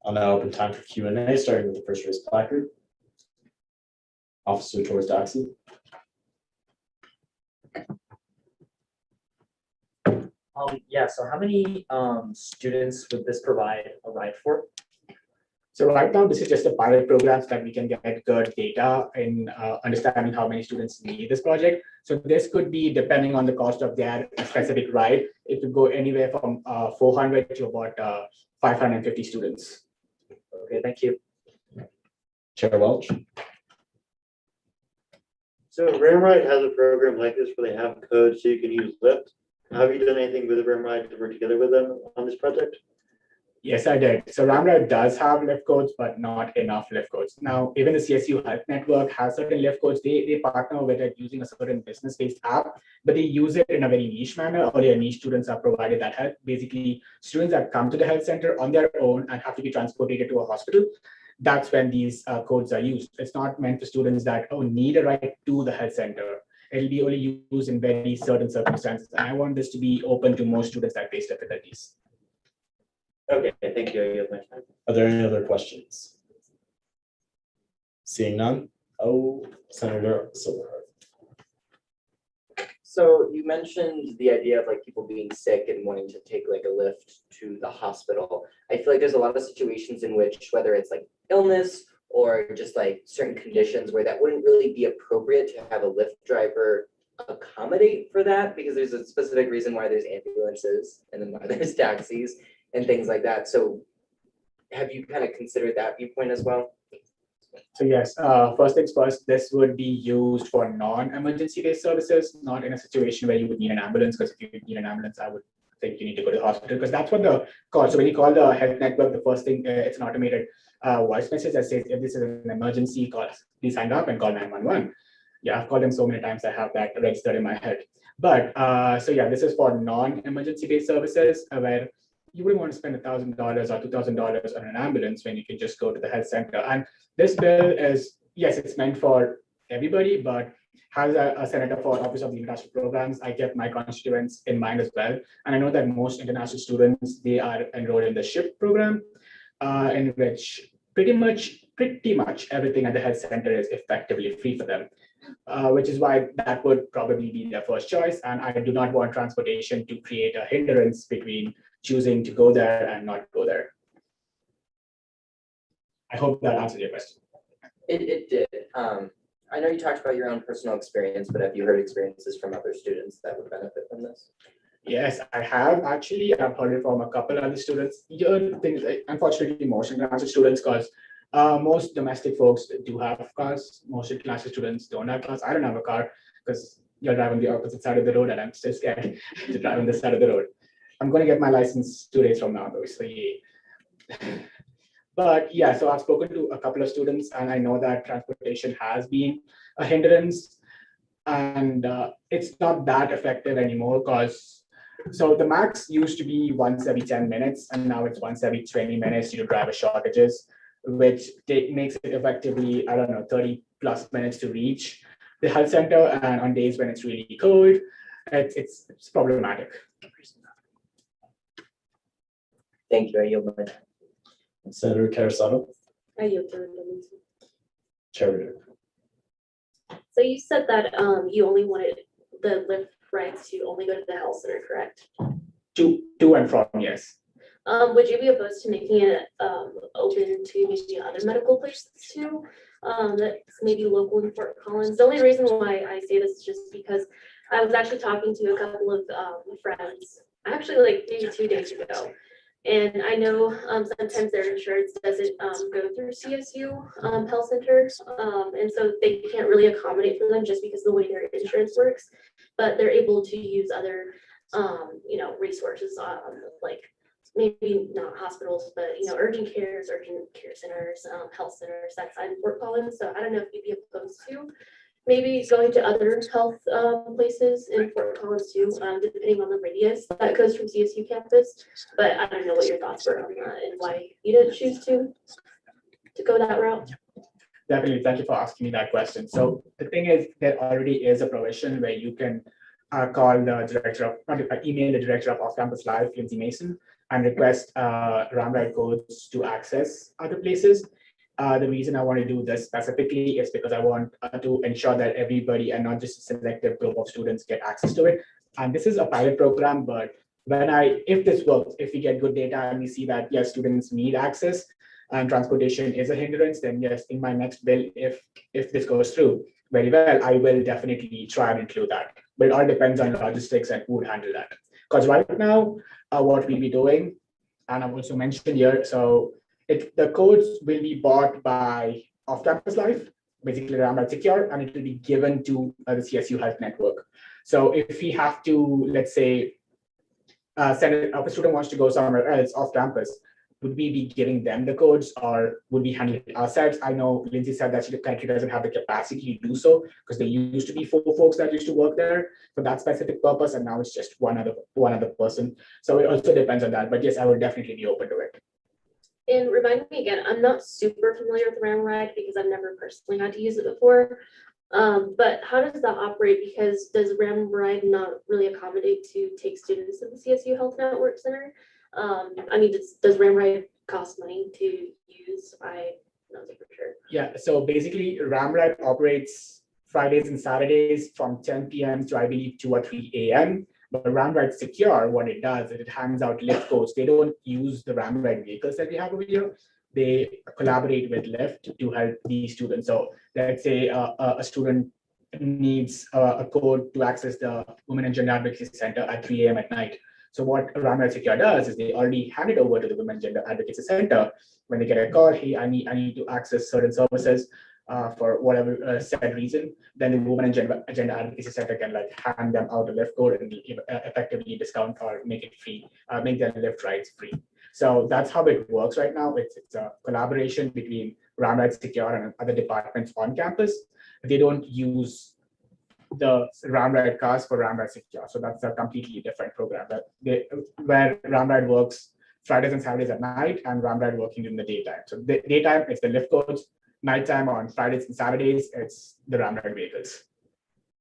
I'll now open time for Q&A, starting with the first raised placard. Officer Torres Doxey. Yeah, so how many students would this provide a ride for? So right now, this is just a pilot program so that we can get good data in understanding how many students need this project. So this could be, depending on the cost of their specific ride, it could go anywhere from 400 to about 550 students. Okay, thank you. Chair Welch. So Ramride has a program like this where they have codes so you can use Lyft. Have you done anything with the Ramride to work together with them on this project? Yes, I did. So Ramride does have lift codes, but not enough lift codes. Now, even the CSU Health Network has certain lift codes. They partner with it using a certain business-based app, but they use it in a very niche manner, or their niche students are provided that help. Basically, students that come to the health center on their own and have to be transported to a hospital, that's when these codes are used. It's not meant for students that need a ride to the health center. It'll be only used in very certain circumstances. And I want this to be open to most students that face difficulties. Okay, thank you. I yield my time. Are there any other questions? Seeing none. Oh, Senator Silverheart. So you mentioned the idea of like people being sick and wanting to take like a lift to the hospital. I feel like there's a lot of situations in which, whether it's like illness or just like certain conditions, where that wouldn't really be appropriate to have a Lyft driver accommodate for that, because there's a specific reason why there's ambulances and then why there's taxis and things like that. So have you kind of considered that viewpoint as well? So yes, first things first, this would be used for non-emergency based services, not in a situation where you would need an ambulance, because if you need an ambulance, I would think you need to go to the hospital, because that's what the call. So when you call the health network, the first thing, it's an automated voice message that says, if this is an emergency, call, please hang up and call 911. Yeah, I've called them so many times, I have that registered in my head. But so yeah, this is for non-emergency based services where you wouldn't want to spend $1,000 or $2,000 on an ambulance when you can just go to the health center. And this bill is, yes, it's meant for everybody, but as a senator for Office of the International Programs, I kept my constituents in mind as well. And I know that most international students, they are enrolled in the SHIP program, in which pretty much everything at the health center is effectively free for them. Which is why that would probably be their first choice. And I do not want transportation to create a hindrance between choosing to go there and not go there. I hope that answered your question. It did. I know you talked about your own personal experience, but have you heard experiences from other students that would benefit from this? Yes, I have actually. I've heard it from a couple other students. Things, unfortunately, most international students, because most domestic folks do have cars. Most international students don't have cars. I don't have a car because you're driving the opposite side of the road, and I'm still scared to drive on this side of the road. I'm going to get my license 2 days from now, though. So yay. But yeah, so I've spoken to a couple of students, and I know that transportation has been a hindrance, and it's not that effective anymore, because so the max used to be once every 10 minutes, and now it's once every 20 minutes due to driver shortages, which makes it effectively, I don't know, 30 plus minutes to reach the health center. And on days when it's really cold, it's problematic. Thank you. I yield my time. Senator Carasato. I yield to Lindsay. Chair Ritter. So you said that you only wanted the Lyft rides to only go to the health center, correct? To and from, yes. Would you be opposed to making it open to maybe other medical places too? That's maybe local in Fort Collins. The only reason why I say this is just because I was actually talking to a couple of friends, actually like maybe 2 days ago. And I know sometimes their insurance doesn't go through CSU Health Center. And so they can't really accommodate for them just because of the way their insurance works. But they're able to use other, resources like maybe not hospitals, but, urgent care centers, health centers, that side of Fort Collins. So I don't know if you'd be opposed to maybe going to other health places in Fort Collins too, depending on the radius that goes from CSU campus. But I don't know what your thoughts were on that and why you didn't choose to go that route. Definitely, thank you for asking me that question. So the thing is, there already is a provision where you can call the director of, email the director of Off-Campus Life, Lindsay Mason, and request RAM-Ride codes to access other places. The reason I want to do this specifically is because I want to ensure that everybody and not just a selective group of students get access to it. And this is a pilot program, but if this works, if we get good data and we see that yes, students need access and transportation is a hindrance, then yes, in my next bill, if this goes through very well, I will definitely try and include that. But it all depends on logistics and who would handle that. Because right now, what we'll be doing, and I've also mentioned here, so the codes will be bought by Off-Campus Life, basically RAM-Ride Secure, and it will be given to the CSU Health Network. So if we have to, let's say, if a student wants to go somewhere else off campus, would we be giving them the codes or would we handle it ourselves? I know Lindsay said that she currently doesn't have the capacity to do so because there used to be 4 folks that used to work there for that specific purpose, and now it's just one other person. So it also depends on that. But yes, I would definitely be open to it. And remind me again, I'm not super familiar with RAM Ride because I've never personally had to use it before. But how does that operate? Because does RAM Ride not really accommodate to take students to the CSU Health Network Center? I mean, does RAM Ride cost money to use? I'm not super sure. Yeah, so basically RAM Ride operates Fridays and Saturdays from 10 p.m. to I believe 2 or 3 a.m. But RAM Ride Secure, what it does is it hands out Lyft codes. They don't use the RAM Ride vehicles that we have over here. They collaborate with Lyft to help these students. So let's say a student needs a code to access the Women and Gender Advocacy Center at 3 a.m. at night. So what RAM Ride Secure does is they already hand it over to the Women and Gender Advocacy Center when they get a call. Hey, I need to access certain services for whatever said reason. Then the Women and Gender Advocacy Center can like hand them out a Lyft code and effectively discount or make it free, make their Lyft rides free. So that's how it works right now. It's a collaboration between RAM Ride Secure and other departments on campus. They don't use the RAM Ride cars for RAM Ride Secure. So that's a completely different program where RAM Ride works Fridays and Saturdays at night and RAM Ride working in the daytime. So the daytime, it's the Lyft codes. Nighttime on Fridays and Saturdays, it's the RAM Ride vehicles.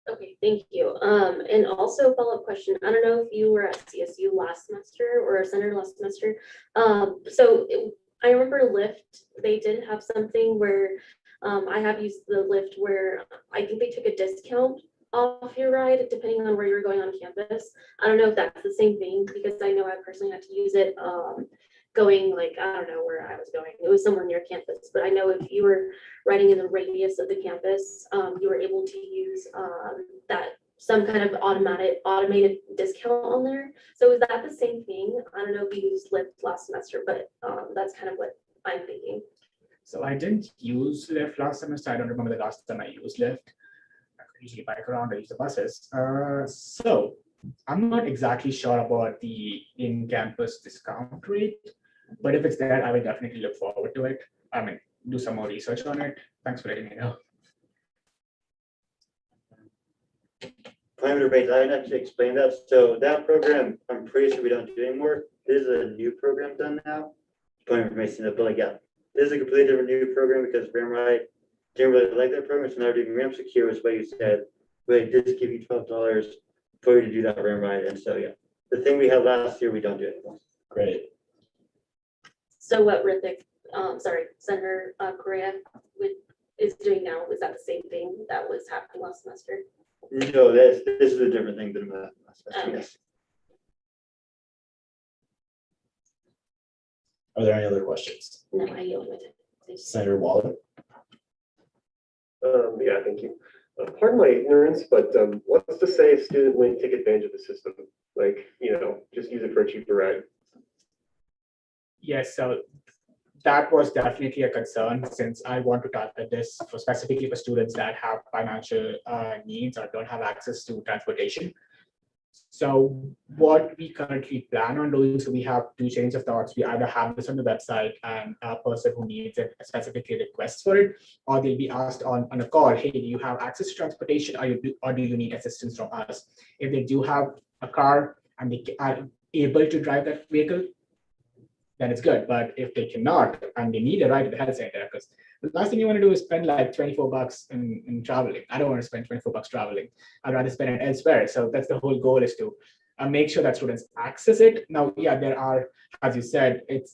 Okay, thank you. And also follow-up question. I don't know if you were at CSU last semester or center last semester. I remember Lyft, they did have something where I have used the Lyft where I think they took a discount off your ride depending on where you're going on campus. I don't know if that's the same thing because I know I personally had to use it going like, I don't know where I was going. It was somewhere near campus, but I know if you were riding in the radius of the campus, you were able to use that some kind of automated discount on there. So is that the same thing? I don't know if you used Lyft last semester, but that's kind of what I'm thinking. So I didn't use Lyft last semester. I don't remember the last time I used Lyft. I could usually bike around, I use the buses. So I'm not exactly sure about the in-campus discount rate, but if it's there, I will definitely look forward to it. I mean, do some more research on it. Thanks for letting me know. Parameter based, I didn't actually explain that. So that program, I'm pretty sure we don't do anymore. This is a new program done now. Parameter based, but like, yeah, this is a completely different new program because RAM Ride didn't really like that program. So now doing RAM Secure is what you said. We just give you $12 for you to do that RAM Ride. And so, yeah, the thing we had last year, we don't do anymore. Great. So what Rithik, Senator Correa is doing now, is that the same thing that was happening last semester? No, this is a different thing than that. Yes. Are there any other questions? No, I yield with it. Senator Waller? Yeah, thank you. Pardon my ignorance, but what's to say a student wouldn't take advantage of the system? Like, just use it for a cheaper ride. Yes, so that was definitely a concern since I want to target this specifically for students that have financial needs or don't have access to transportation. So what we currently plan on doing, so we have 2 chains of thoughts. We either have this on the website and a person who needs it specifically requests for it, or they'll be asked on a call, hey, do you have access to transportation or do you need assistance from us? If they do have a car and they are able to drive that vehicle, then it's good. But if they cannot and they need a ride to the health center, because the last thing you want to do is spend like $24 in traveling. I don't want to spend $24 traveling. I'd rather spend it elsewhere. So that's the whole goal, is to make sure that students access it. Now, yeah, there are, as you said, it's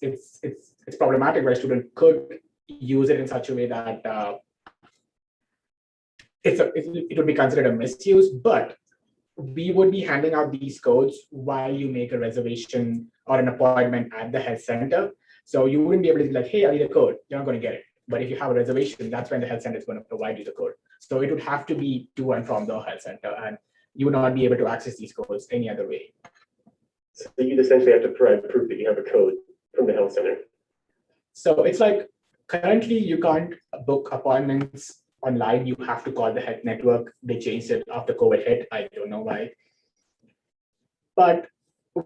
problematic where a student could use it in such a way that it would be considered a misuse, but we would be handing out these codes while you make a reservation or an appointment at the health center. So you wouldn't be able to be like, hey, I need a code. You're not going to get it. But if you have a reservation, that's when the health center is going to provide you the code. So it would have to be to and from the health center, and you would not be able to access these codes any other way. So you'd essentially have to provide proof that you have a code from the health center. So it's like, currently you can't book appointments online. You have to call the health network. They changed it after COVID hit. I don't know why. But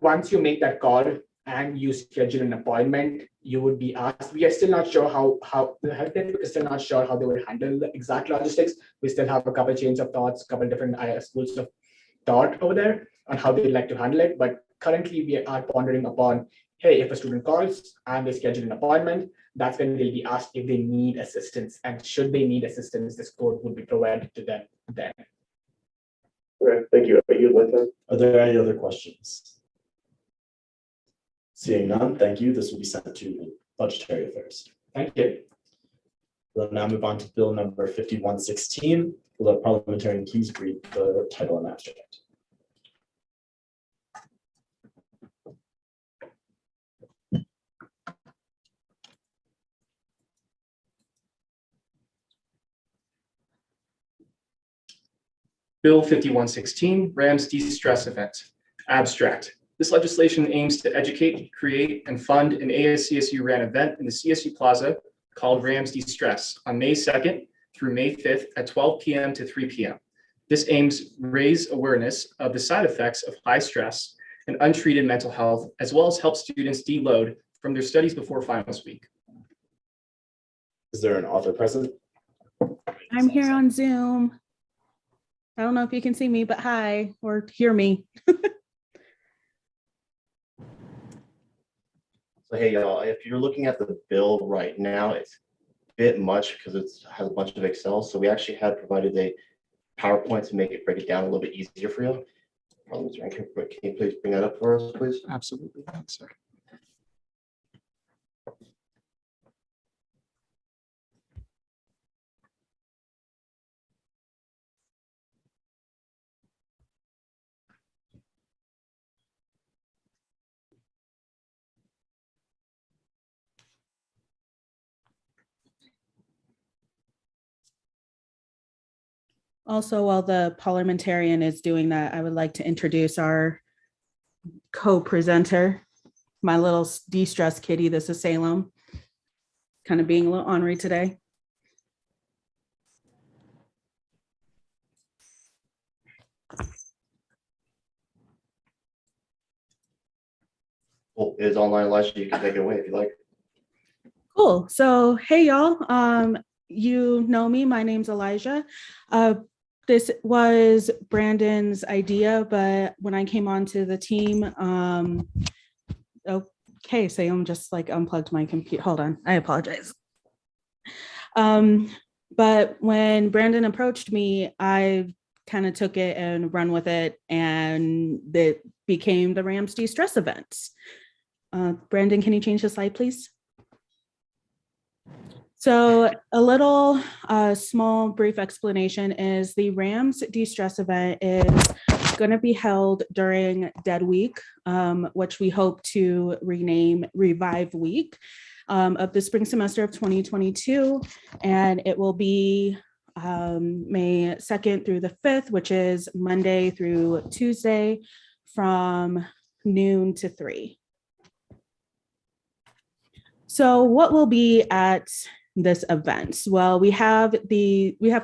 once you make that call and you schedule an appointment, you would be asked. We are still not sure how the health network is still not sure how they would handle the exact logistics. We still have a couple chains of thoughts, couple different schools of thought over there on how they'd like to handle it. But currently we are pondering upon, hey, if a student calls and they schedule an appointment, that's when they'll be asked if they need assistance. And should they need assistance, this code would be provided to them then. Okay, thank you. Are there any other questions? Seeing none, thank you. This will be sent to Budgetary Affairs. Thank you. We'll now move on to Bill number 5116. Will the parliamentarian please read the title and abstract? Bill 5116, Rams De-Stress Event. Abstract. This legislation aims to educate, create, and fund an ASCSU ran event in the CSU Plaza called Rams De-Stress on May 2nd through May 5th at 12 p.m. to 3 p.m. This aims raise awareness of the side effects of high stress and untreated mental health, as well as help students deload from their studies before finals week. Is there an author present? I'm here on Zoom. I don't know if you can see me, but hi, or hear me. So hey y'all, if you're looking at the bill right now, it's a bit much because it has a bunch of Excel. So we actually had provided a PowerPoint to make it break it down a little bit easier for you. Can you please bring that up for us, please? Absolutely. Thanks, sir. Also, while the parliamentarian is doing that, I would like to introduce our co-presenter, my little de-stress kitty. This is Salem, kind of being a little ornery today. Well, it's online, Elijah. You can take it away if you like. Cool. So, hey, y'all. You know me. My name's Elijah. This was Brandon's idea, but when I came onto the team, okay, Salem just like unplugged my computer. Hold on. I apologize. But when Brandon approached me, I kind of took it and run with it, and it became the Rams De-Stress event. Brandon, can you change the slide, please? So a little small brief explanation is the Rams De-Stress event is going to be held during Dead Week, which we hope to rename Revive Week of the spring semester of 2022. And it will be May 2nd through the 5th, which is Monday through Tuesday from noon to 3. So what will be at this event? Well, we have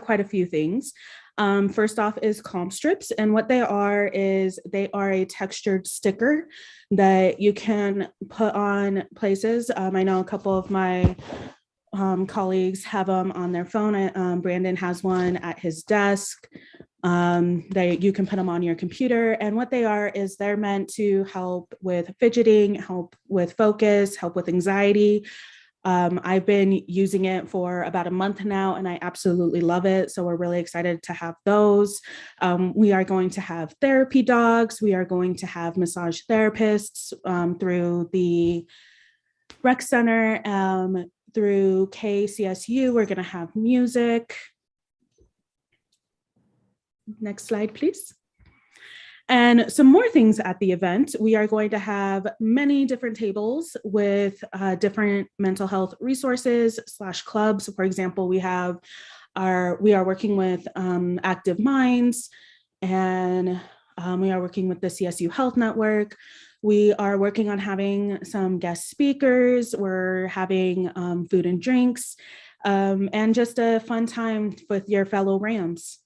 quite a few things. First off is comp strips, and what they are is they are a textured sticker that you can put on places. I know a couple of my colleagues have them on their phone. Brandon has one at his desk. You can put them on your computer, and what they are is they're meant to help with fidgeting, help with focus, help with anxiety. I've been using it for about a month now, and I absolutely love it. So we're really excited to have those. We are going to have therapy dogs. We are going to have massage therapists through the rec center, through KCSU. We're going to have music. Next slide, please. And some more things at the event. We are going to have many different tables with different mental health resources / clubs. For example, we are working with Active Minds, and we are working with the CSU Health Network. We are working on having some guest speakers. We're having food and drinks, and just a fun time with your fellow Rams.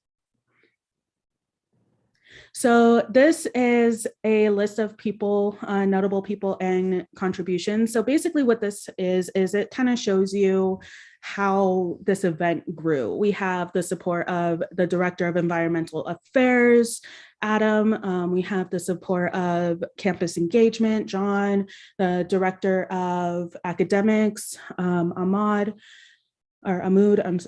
So this is a list of people, notable people and contributions. So basically what this is it kind of shows you how this event grew. We have the support of the Director of Environmental Affairs, Adam. We have the support of Campus Engagement, John, the Director of Academics, Ahmad. I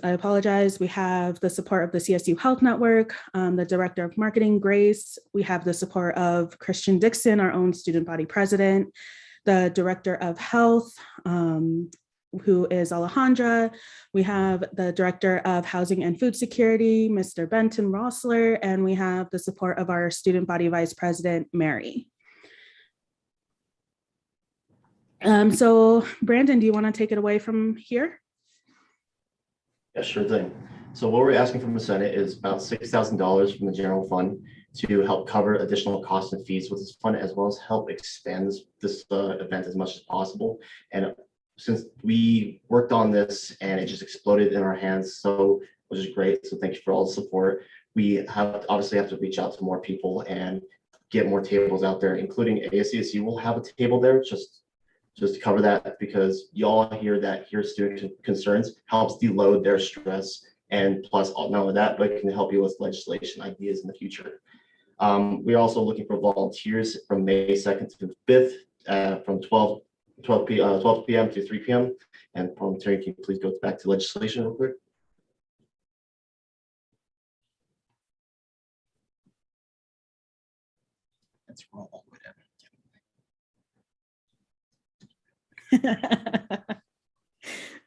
apologize. We have the support of the CSU Health Network, the Director of Marketing, Grace. We have the support of Christian Dixon, our own student body president, the Director of Health, who is Alejandra. We have the Director of Housing and Food Security, Mr. Benton Rossler, and we have the support of our student body vice president, Mary. So Brandon, do you want to take it away from here? Yeah, sure thing. So what we're asking from the Senate is about $6,000 from the general fund to help cover additional costs and fees with this fund, as well as help expand this event as much as possible. And since we worked on this and it just exploded in our hands, so which is great. So thank you for all the support. We obviously have to reach out to more people and get more tables out there, including ASCSU will have a table there just to cover that, because y'all hear student concerns, helps deload their stress, and plus not only that, but it can help you with legislation ideas in the future. We're also looking for volunteers from May 2nd to 5th from 12 p.m. to 3 p.m. And parliamentary, can you please go back to legislation real quick? That's wrong.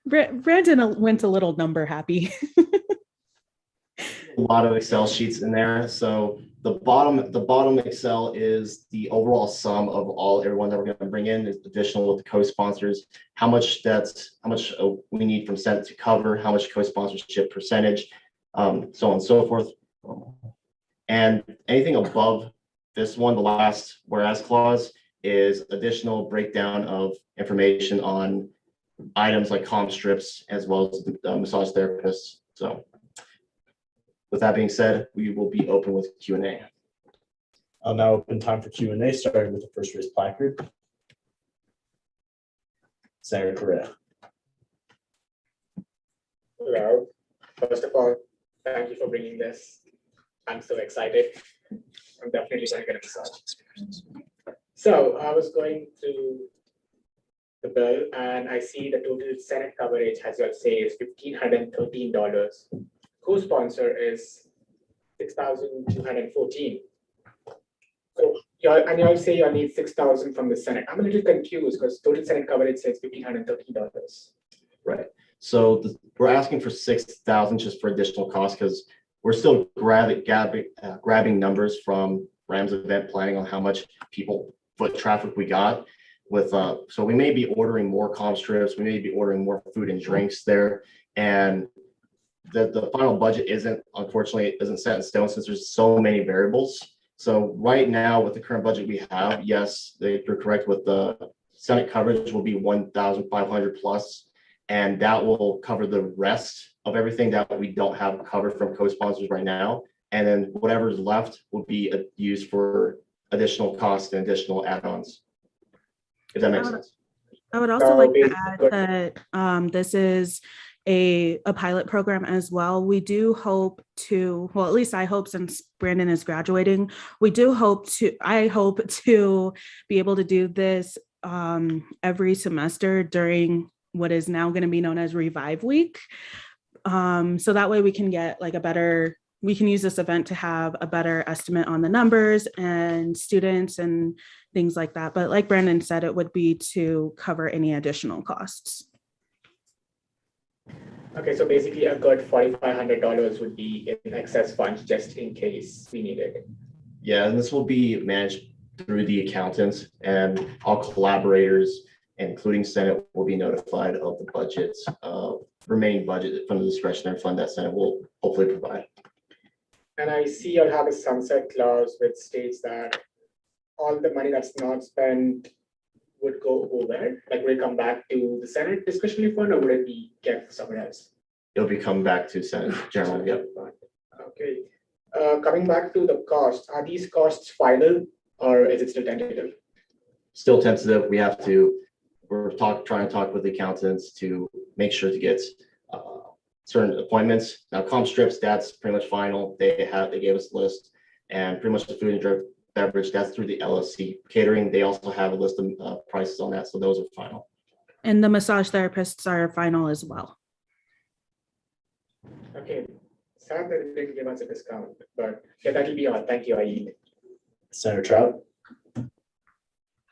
Brandon went a little number happy. A lot of Excel sheets in there. So the bottom Excel is the overall sum of everyone that we're going to bring in, is additional with the co-sponsors, how much we need from Senate to cover, how much co-sponsorship percentage, so on and so forth. And anything above this one, the last whereas clause, is additional breakdown of information on items like comm strips, as well as the massage therapists. So with that being said, we will be open with Q&A. I'll now open time for Q&A, starting with the first raised placard. Senator Correa. Hello. First of all, thank you for bringing this. I'm so excited. I'm definitely going to get a massage. So I was going through the bill and I see the total Senate coverage, as you say, is $1,513. Co-sponsor is $6,214. So you all say you need $6,000 from the Senate. I'm a little confused because total Senate coverage says $1,513. Right. So we're asking for $6,000 just for additional costs, because we're still grabbing numbers from Ram's event planning on how much foot traffic we got with. So we may be ordering more comm strips. We may be ordering more food and drinks there, and the final budget unfortunately isn't set in stone since there's so many variables. So right now with the current budget we have, yes, you're correct with the Senate coverage will be 1,500 plus, and that will cover the rest of everything that we don't have covered from co-sponsors right now. And then whatever's left will be used for additional costs and additional add-ons, if that makes sense. I would also like to add that this is a pilot program as well. We do hope to, well, at least I hope, since Brandon is graduating, I hope to be able to do this every semester during what is now going to be known as Revive Week. So that way we can get we can use this event to have a better estimate on the numbers and students and things like that. But like Brandon said, it would be to cover any additional costs. Okay, so basically a good $4,500 would be in excess funds just in case we need it. Yeah, and this will be managed through the accountants, and all collaborators, including Senate, will be notified of the budgets, remaining budget from the discretionary fund that Senate will hopefully provide. And I see you'll have a sunset clause which states that all the money that's not spent would go over, like will it come back to the Senate discretionary fund, or would it be kept somewhere else? It'll be coming back to Senate general. Yep. Okay. Coming back to the costs, are these costs final or is it still tentative? Still tentative. We're trying to talk with the accountants to make sure to get certain appointments. Now, comp strips, that's pretty much final. They gave us a list, and pretty much the food and drink beverage, that's through the LSC. Catering, they also have a list of prices on that, so those are final. And the massage therapists are final as well. Okay, sad that it didn't give us a discount, but yeah, that'll be all. Thank you, I Senator Trout.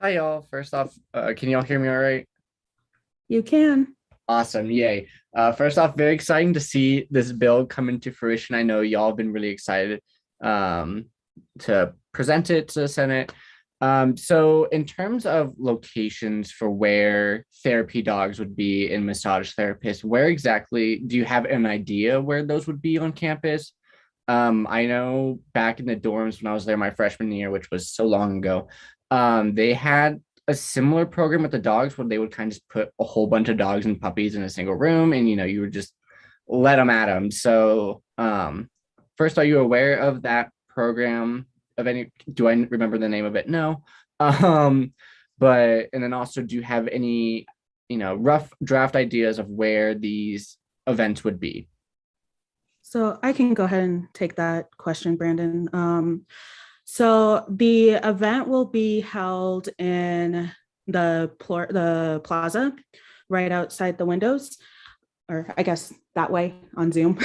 Hi, y'all. First off, can y'all hear me all right? You can. Awesome. Yay. First off, very exciting to see this bill come into fruition. I know y'all have been really excited to present it to the Senate. So in terms of locations for where therapy dogs would be and massage therapists, where exactly do you have an idea where those would be on campus? I know back in the dorms when I was there my freshman year, which was so long ago, they had a similar program with the dogs where they would kind of just put a whole bunch of dogs and puppies in a single room and, you would just let them at them. So first, are you aware of that program? Do I remember the name of it? No. And then also, do you have any, rough draft ideas of where these events would be? So I can go ahead and take that question, Brandon. So the event will be held in the plaza right outside the windows, or I guess that way on Zoom.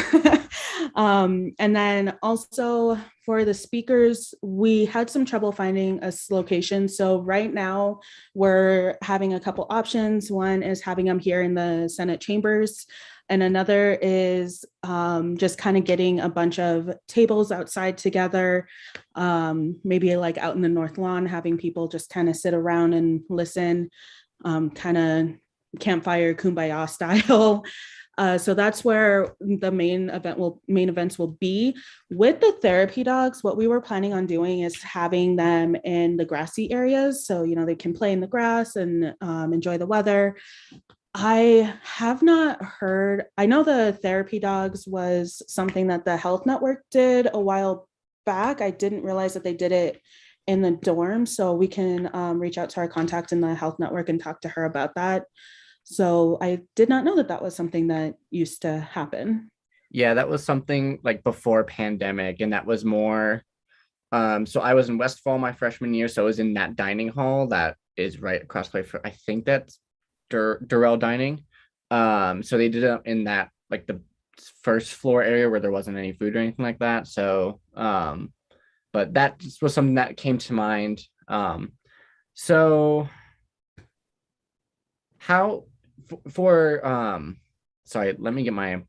And then also for the speakers, we had some trouble finding a location. So right now we're having a couple options. One is having them here in the Senate chambers. And another is just kind of getting a bunch of tables outside together, maybe like out in the North Lawn, having people just kind of sit around and listen, kind of campfire kumbaya style. So that's where the main events will be. With the therapy dogs, what we were planning on doing is having them in the grassy areas. So, they can play in the grass and enjoy the weather. I have not heard, I know the therapy dogs was something that the Health Network did a while back. I didn't realize that they did it in the dorm. So we can reach out to our contact in the Health Network and talk to her about that. So I did not know that that was something that used to happen. Yeah, that was something like before pandemic, and that was more, so I was in Westfall my freshman year, so I was in that dining hall that is right across the way from, I think that's Durrell Dining. So they did it in that, like the first floor area where there wasn't any food or anything like that. So, but that just was something that came to mind. So how sorry, let me get my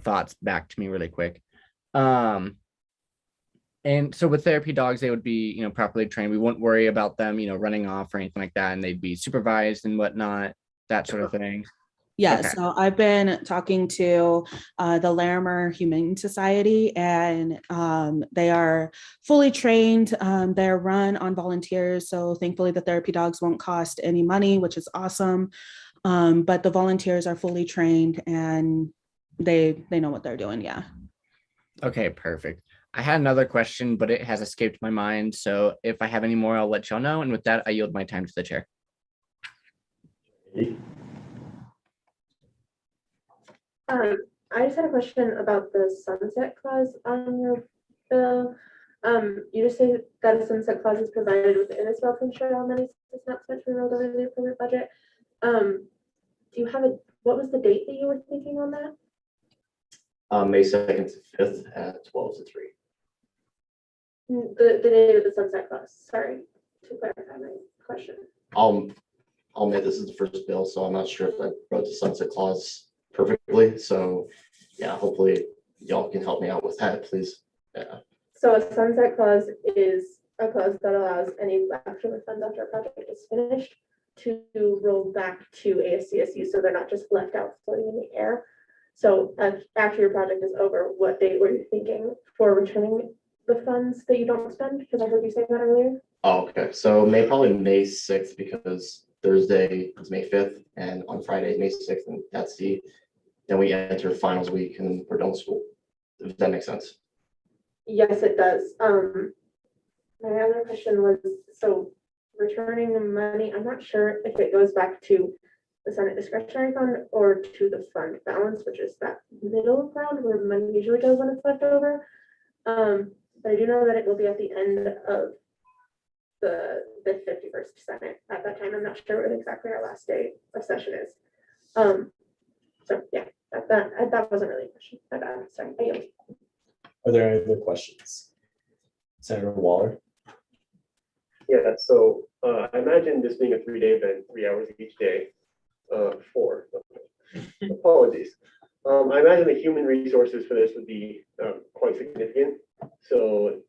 thoughts back to me really quick. And so with therapy dogs, they would be, properly trained. We wouldn't worry about them, running off or anything like that. And they'd be supervised and whatnot, that sort of thing. Yeah, Okay. So I've been talking to the Larimer Humane Society, and they are fully trained. They're run on volunteers. So thankfully the therapy dogs won't cost any money, which is awesome. But the volunteers are fully trained and they know what they're doing. Yeah. Okay, perfect. I had another question, but it has escaped my mind. So if I have any more, I'll let y'all know. And with that, I yield my time to the chair. I just had a question about the sunset clause on your bill. You just say that a sunset clause is provided within a bill to ensure all money is not spent to be rolled over the appropriate budget. Do you have what was the date that you were thinking on that? May 2nd to 5th at 12 to 3. The date of the sunset clause. Sorry to clarify my question. I'll admit this is the first bill, so I'm not sure if I wrote the sunset clause perfectly. So yeah, hopefully y'all can help me out with that, please. Yeah. So a sunset clause is a clause that allows any leftover funds after a project is finished to roll back to ASCSU, so they're not just left out floating in the air. So after your project is over, what date were you thinking for returning the funds that you don't spend? Because I heard you say that earlier. Oh, okay. So probably May 6th, because Thursday is May 5th and on Friday May 6th, and then we enter finals week and we're done with school. If that makes sense. Yes, it does. My other question was, so returning the money, I'm not sure if it goes back to the Senate discretionary fund or to the fund balance, which is that middle ground where money usually goes when it's left over. But I do know that it will be at the end of the 51st Senate at that time. I'm not sure what exactly our last day of session is. So yeah, that wasn't really a question. My bad. Sorry. I yield. Are there any other questions? Senator Waller? Yeah, so I imagine this being a 3-day event, 3 hours each day, 4. Apologies. I imagine the human resources for this would be quite significant. So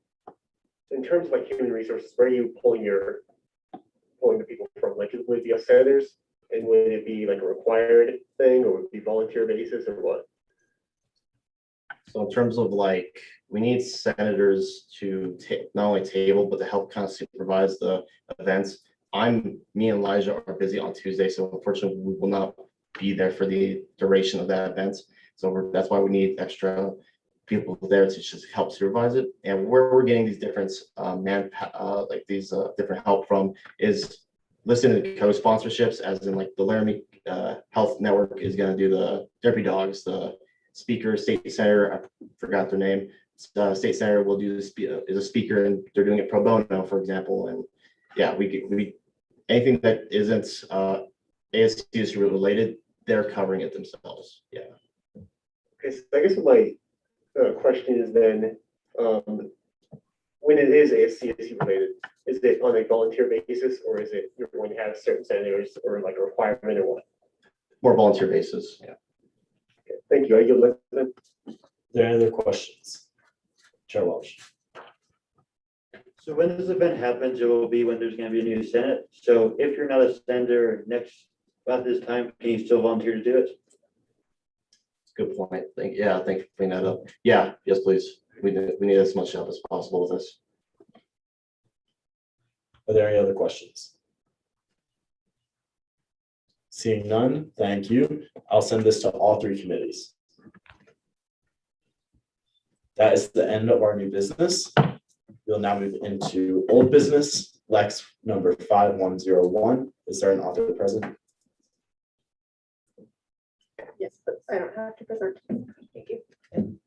in terms of like human resources, where are you pulling the people from? Like, would it be us senators? And would it be like a required thing, or would it be volunteer basis, or what? So in terms of like, we need senators to not only table, but to help kind of supervise the events. Me and Elijah are busy on Tuesday, so unfortunately we will not be there for the duration of that event. So that's why we need extra people there to just help supervise it. And where we're getting these different different help from is listening to co-sponsorships, as in like the Laramie Health Network is going to do the Derby Dogs, the speaker, state senator, I forgot their name. State senator will do is a speaker, and they're doing it pro bono, for example. And yeah, we anything that isn't ASCSU related, they're covering it themselves. Yeah. Okay, so I guess my question is then, when it is ASCSU related, is it on a volunteer basis, or is it you're going to have certain senators, or like a requirement, or what? More volunteer basis. Yeah. Okay, thank you. I yield my time. Are there any other questions? Chair Welch. So when this event happens, it will be when there's going to be a new Senate. So if you're not a senator about this time, can you still volunteer to do it? Good point. Thank you for bringing that up. Yeah, yes, please. We need as much help as possible with this. Are there any other questions? Seeing none, thank you. I'll send this to all 3 committees. That is the end of our new business. We'll now move into old business, Lex number 5101. Is there an author present? Yes, but I don't have to present. Thank you.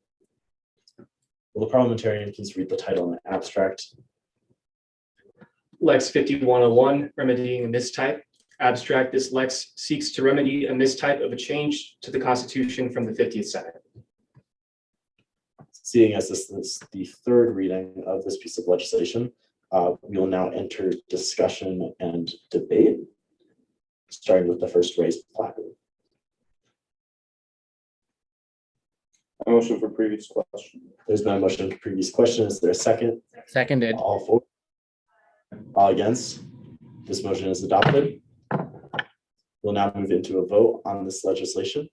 Will the parliamentarian please read the title and abstract? Lex 5101, remedying a mistype. Abstract, this Lex seeks to remedy a mistype of a change to the Constitution from the 50th Senate. Seeing as this is the 3rd reading of this piece of legislation, we will now enter discussion and debate, starting with the first raised placard. A motion for previous question. There's been a motion for previous question. Is there a second? Seconded. All for? All against? This motion is adopted. We'll now move into a vote on this legislation.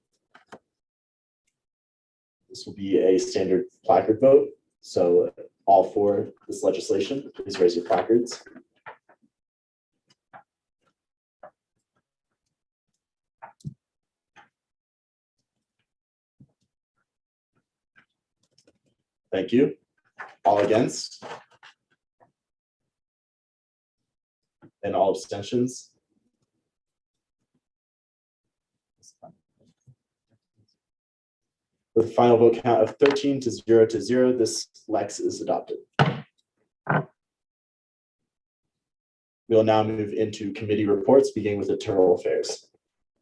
This will be a standard placard vote. So all for this legislation, please raise your placards. Thank you. All against? And all abstentions? With a final vote count of 13 to 0, this Lex is adopted. We will now move into committee reports, beginning with internal affairs.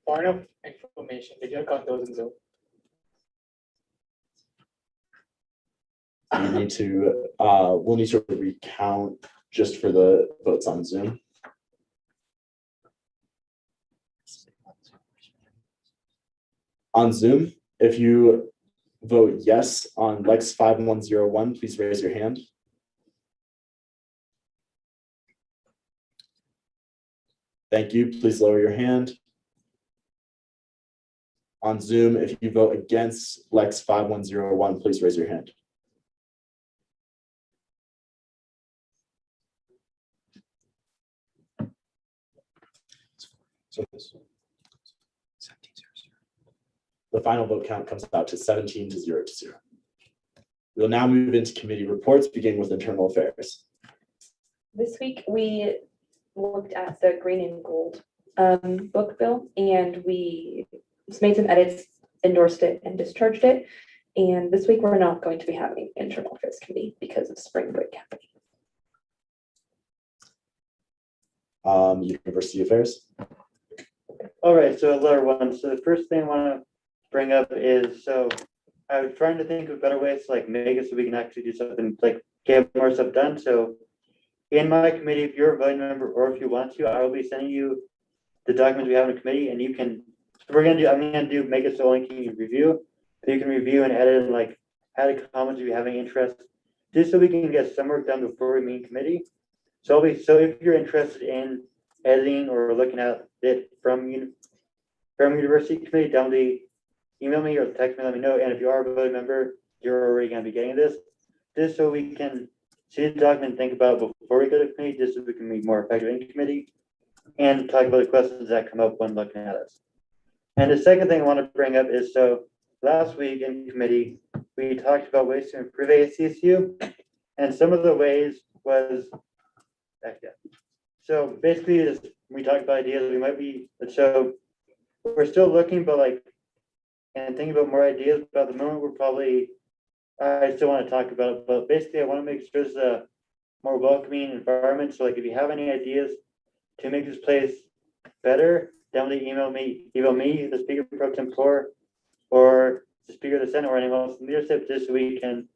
Point of information, did you count those in Zoom? We need to, we'll need to recount just for the votes on Zoom. On Zoom, if you vote yes on Lex 5101, please raise your hand. Thank you. Please lower your hand. On Zoom, if you vote against Lex 5101, please raise your hand. The final vote count comes out to 17 to 0. We'll now move into committee reports, beginning with internal affairs. This week, we looked at the green and gold book bill, and we just made some edits, endorsed it, and discharged it. And this week, we're not going to be having internal affairs committee because of spring break happening. University affairs. All right, so letter one. So the first thing I want to bring up is, so I was trying to think of better ways to like make it so we can actually do something, like get more stuff done. So in my committee, if you're a voting member or if you want to, I will be sending you the documents we have in the committee, and you can, I'm gonna do, make it so only can you review, so you can review and edit and like add comments if you have any interest, just so we can get some work done before we meet in committee. So if you're interested in editing or looking at it from university committee, downly email me or text me, let me know. And if you are a voting member, you're already going to be getting this, just so we can see the document and think about it before we go to committee, just so we can be more effective in committee and talk about the questions that come up when looking at us. And the second thing I want to bring up is, so last week in committee, we talked about ways to improve ASCSU, and some of the ways was, so basically we talked about ideas, we might be, so we're still looking, but like, and thinking about more ideas, but at the moment we're probably, I still want to talk about it, but basically I want to make sure it's a more welcoming environment. So like if you have any ideas to make this place better, definitely email me, the Speaker Pro Tempore, or the Speaker of the Senate, or anyone else in leadership, just so we can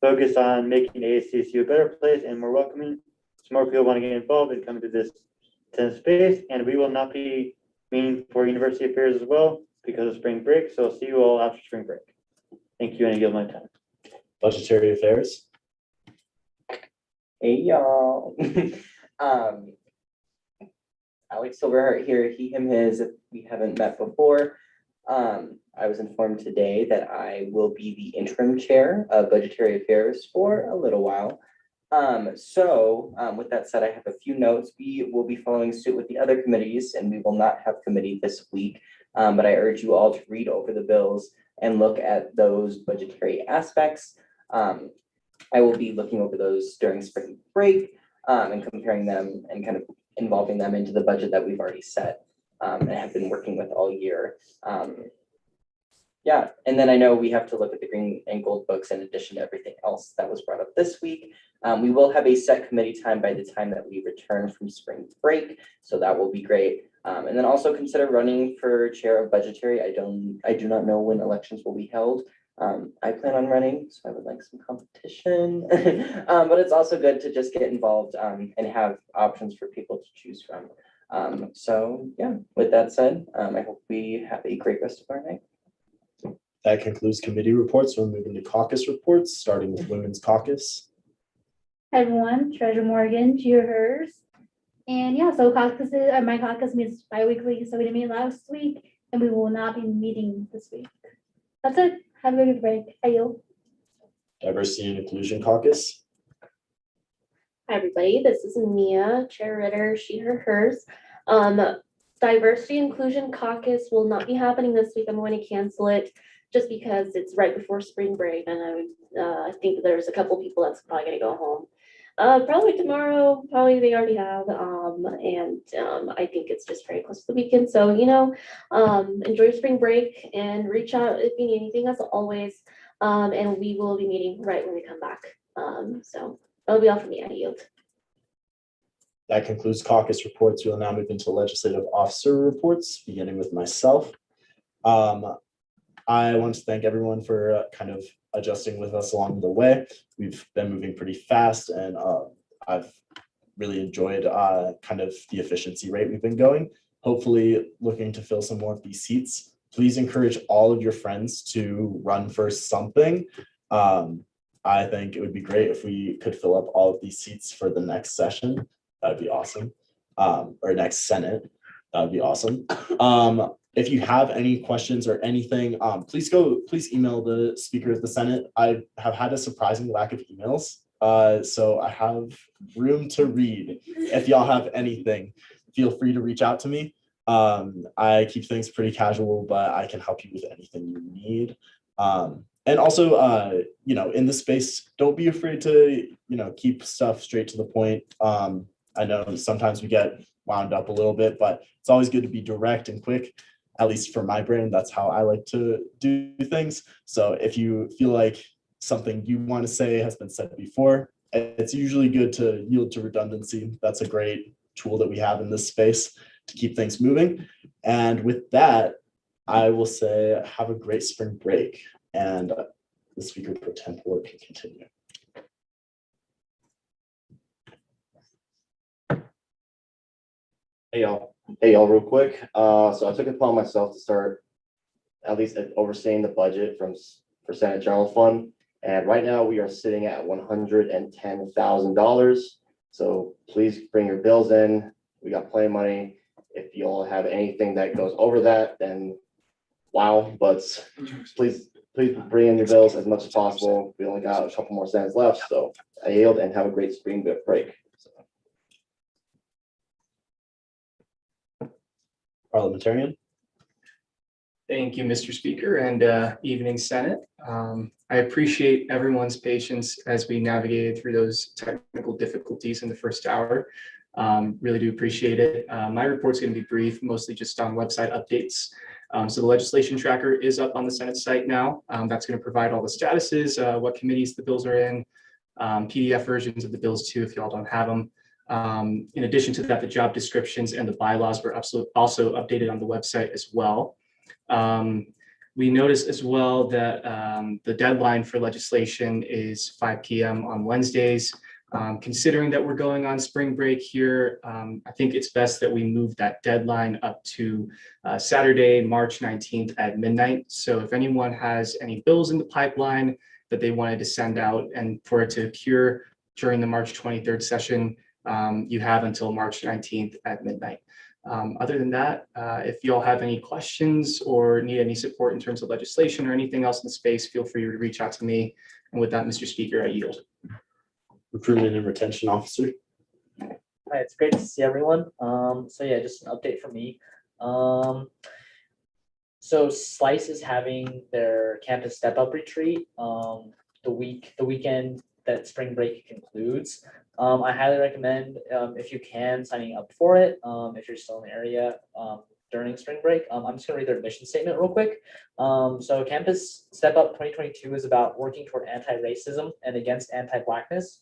focus on making ASCSU a better place and more welcoming. So more people want to get involved and come to this space, and we will not be meeting for university affairs as well because of spring break. So I'll see you all after spring break. Thank you, and I yield my time. Budgetary affairs. Hey y'all. Alex Silverheart here, he, him, his, if we haven't met before. I was informed today that I will be the interim chair of budgetary affairs for a little while. With that said, I have a few notes. We will be following suit with the other committees, and we will not have committee this week. But I urge you all to read over the bills and look at those budgetary aspects. I will be looking over those during spring break and comparing them and kind of involving them into the budget that we've already set and have been working with all year. Yeah, and then I know we have to look at the green and gold books in addition to everything else that was brought up this week. We will have a set committee time by the time that we return from spring break, so that will be great. And then also consider running for chair of budgetary. I do not know when elections will be held. I plan on running, so I would like some competition. But it's also good to just get involved and have options for people to choose from. So yeah, with that said, I hope we have a great rest of our night. That concludes committee reports. We're moving to caucus reports, starting with Women's Caucus. Hi everyone, Treasurer Morgan, to your hers. And yeah, so my caucus meets bi-weekly, so we didn't meet last week, and we will not be meeting this week. That's it. Have a good break. I yield. Diversity and Inclusion Caucus. Hi, everybody. This is Mia, Chair Ritter, she, her, hers. Diversity Inclusion Caucus will not be happening this week. I'm going to cancel it just because it's right before spring break, and I think there's a couple people that's probably going to go home. Probably tomorrow, probably they already have, I think it's just very close to the weekend. So, enjoy your spring break and reach out if you need anything as always. And we will be meeting right when we come back. So that'll be all from me. I yield. That concludes caucus reports. We will now move into legislative officer reports, beginning with myself. I want to thank everyone for kind of adjusting with us along the way. We've been moving pretty fast, and I've really enjoyed kind of the efficiency rate we've been going. Hopefully looking to fill some more of these seats. Please encourage all of your friends to run for something. I think it would be great if we could fill up all of these seats for the next session. That'd be awesome. Or next Senate. That'd be awesome. If you have any questions or anything, please email the Speaker of the Senate. I have had a surprising lack of emails, so I have room to read. If y'all have anything, feel free to reach out to me. I keep things pretty casual, but I can help you with anything you need. And also, in this space, don't be afraid to, keep stuff straight to the point. I know sometimes we get wound up a little bit, but it's always good to be direct and quick. At least for my brain, that's how I like to do things. So if you feel like something you want to say has been said before, it's usually good to yield to redundancy. That's a great tool that we have in this space to keep things moving. And with that, I will say have a great spring break, and the speaker pro tempore can continue. Hey y'all, real quick. So I took it upon myself to start at least overseeing the budget for Senate General Fund. And right now we are sitting at $110,000. So please bring your bills in. We got plenty of money. If you all have anything that goes over that, then wow, but please bring in your bills as much as possible. We only got a couple more cents left. So I yield and have a great spring break. Parliamentarian. Thank you, Mr. Speaker, and evening Senate. I appreciate everyone's patience as we navigated through those technical difficulties in the first hour. Really do appreciate it. My report's going to be brief, mostly just on website updates. So the legislation tracker is up on the Senate site now. That's going to provide all the statuses, what committees the bills are in, PDF versions of the bills too, if y'all don't have them. In addition to that, the job descriptions and the bylaws were also updated on the website as well. We noticed as well that the deadline for legislation is 5 p.m. on Wednesdays. Considering that we're going on spring break here, I think it's best that we move that deadline up to Saturday, March 19th at midnight. So if anyone has any bills in the pipeline that they wanted to send out and for it to appear during the March 23rd session, you have until March 19th at midnight. Other than that, if you all have any questions or need any support in terms of legislation or anything else in the space, feel free to reach out to me. And with that, Mr. Speaker, I yield. Recruitment and Retention Officer. Hi, it's great to see everyone. So yeah, just an update from me. So Slice is having their campus step up retreat the weekend that spring break concludes. I highly recommend, if you can, signing up for it, if you're still in the area during spring break. I'm just gonna read their mission statement real quick. So Campus Step Up 2022 is about working toward anti-racism and against anti-Blackness,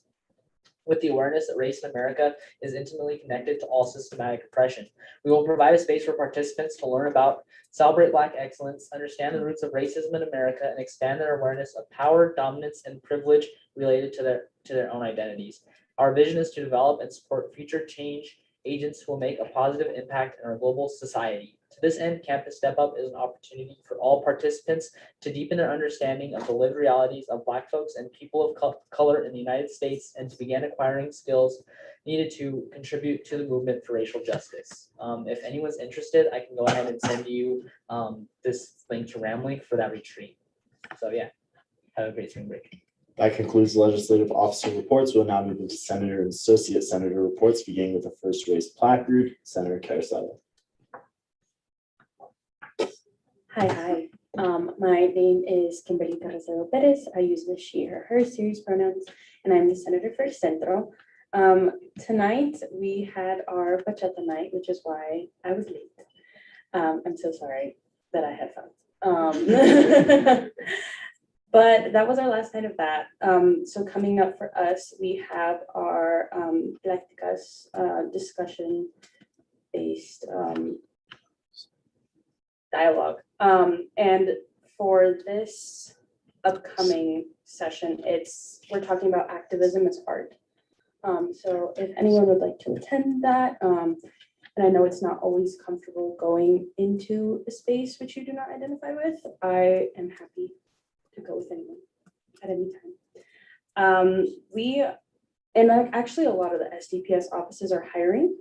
with the awareness that race in America is intimately connected to all systematic oppression. We will provide a space for participants to learn about, celebrate Black excellence, understand the roots of racism in America, and expand their awareness of power, dominance, and privilege related to their own identities. Our vision is to develop and support future change agents who will make a positive impact in our global society. To this end, Campus Step Up is an opportunity for all participants to deepen their understanding of the lived realities of Black folks and people of color in the United States, and to begin acquiring skills needed to contribute to the movement for racial justice. If anyone's interested, I can go ahead and send you this link to Ramlink for that retreat. So yeah, have a great spring break. That concludes legislative officer reports. We'll now move into Senator and Associate Senator reports, beginning with the first raised plaque group, Senator Carazella. Hi. My name is Kimberly Carrasero Perez. I use the she, her series pronouns, and I'm the Senator for Centro. Tonight, we had our bachata night, which is why I was late. I'm so sorry that I had fun. But that was our last night of that. So coming up for us, we have our Pláticas discussion-based dialogue. And for this upcoming session, we're talking about activism as art. So if anyone would like to attend that, and I know it's not always comfortable going into a space which you do not identify with, I am happy to go with anyone at any time. Actually a lot of the SDPS offices are hiring.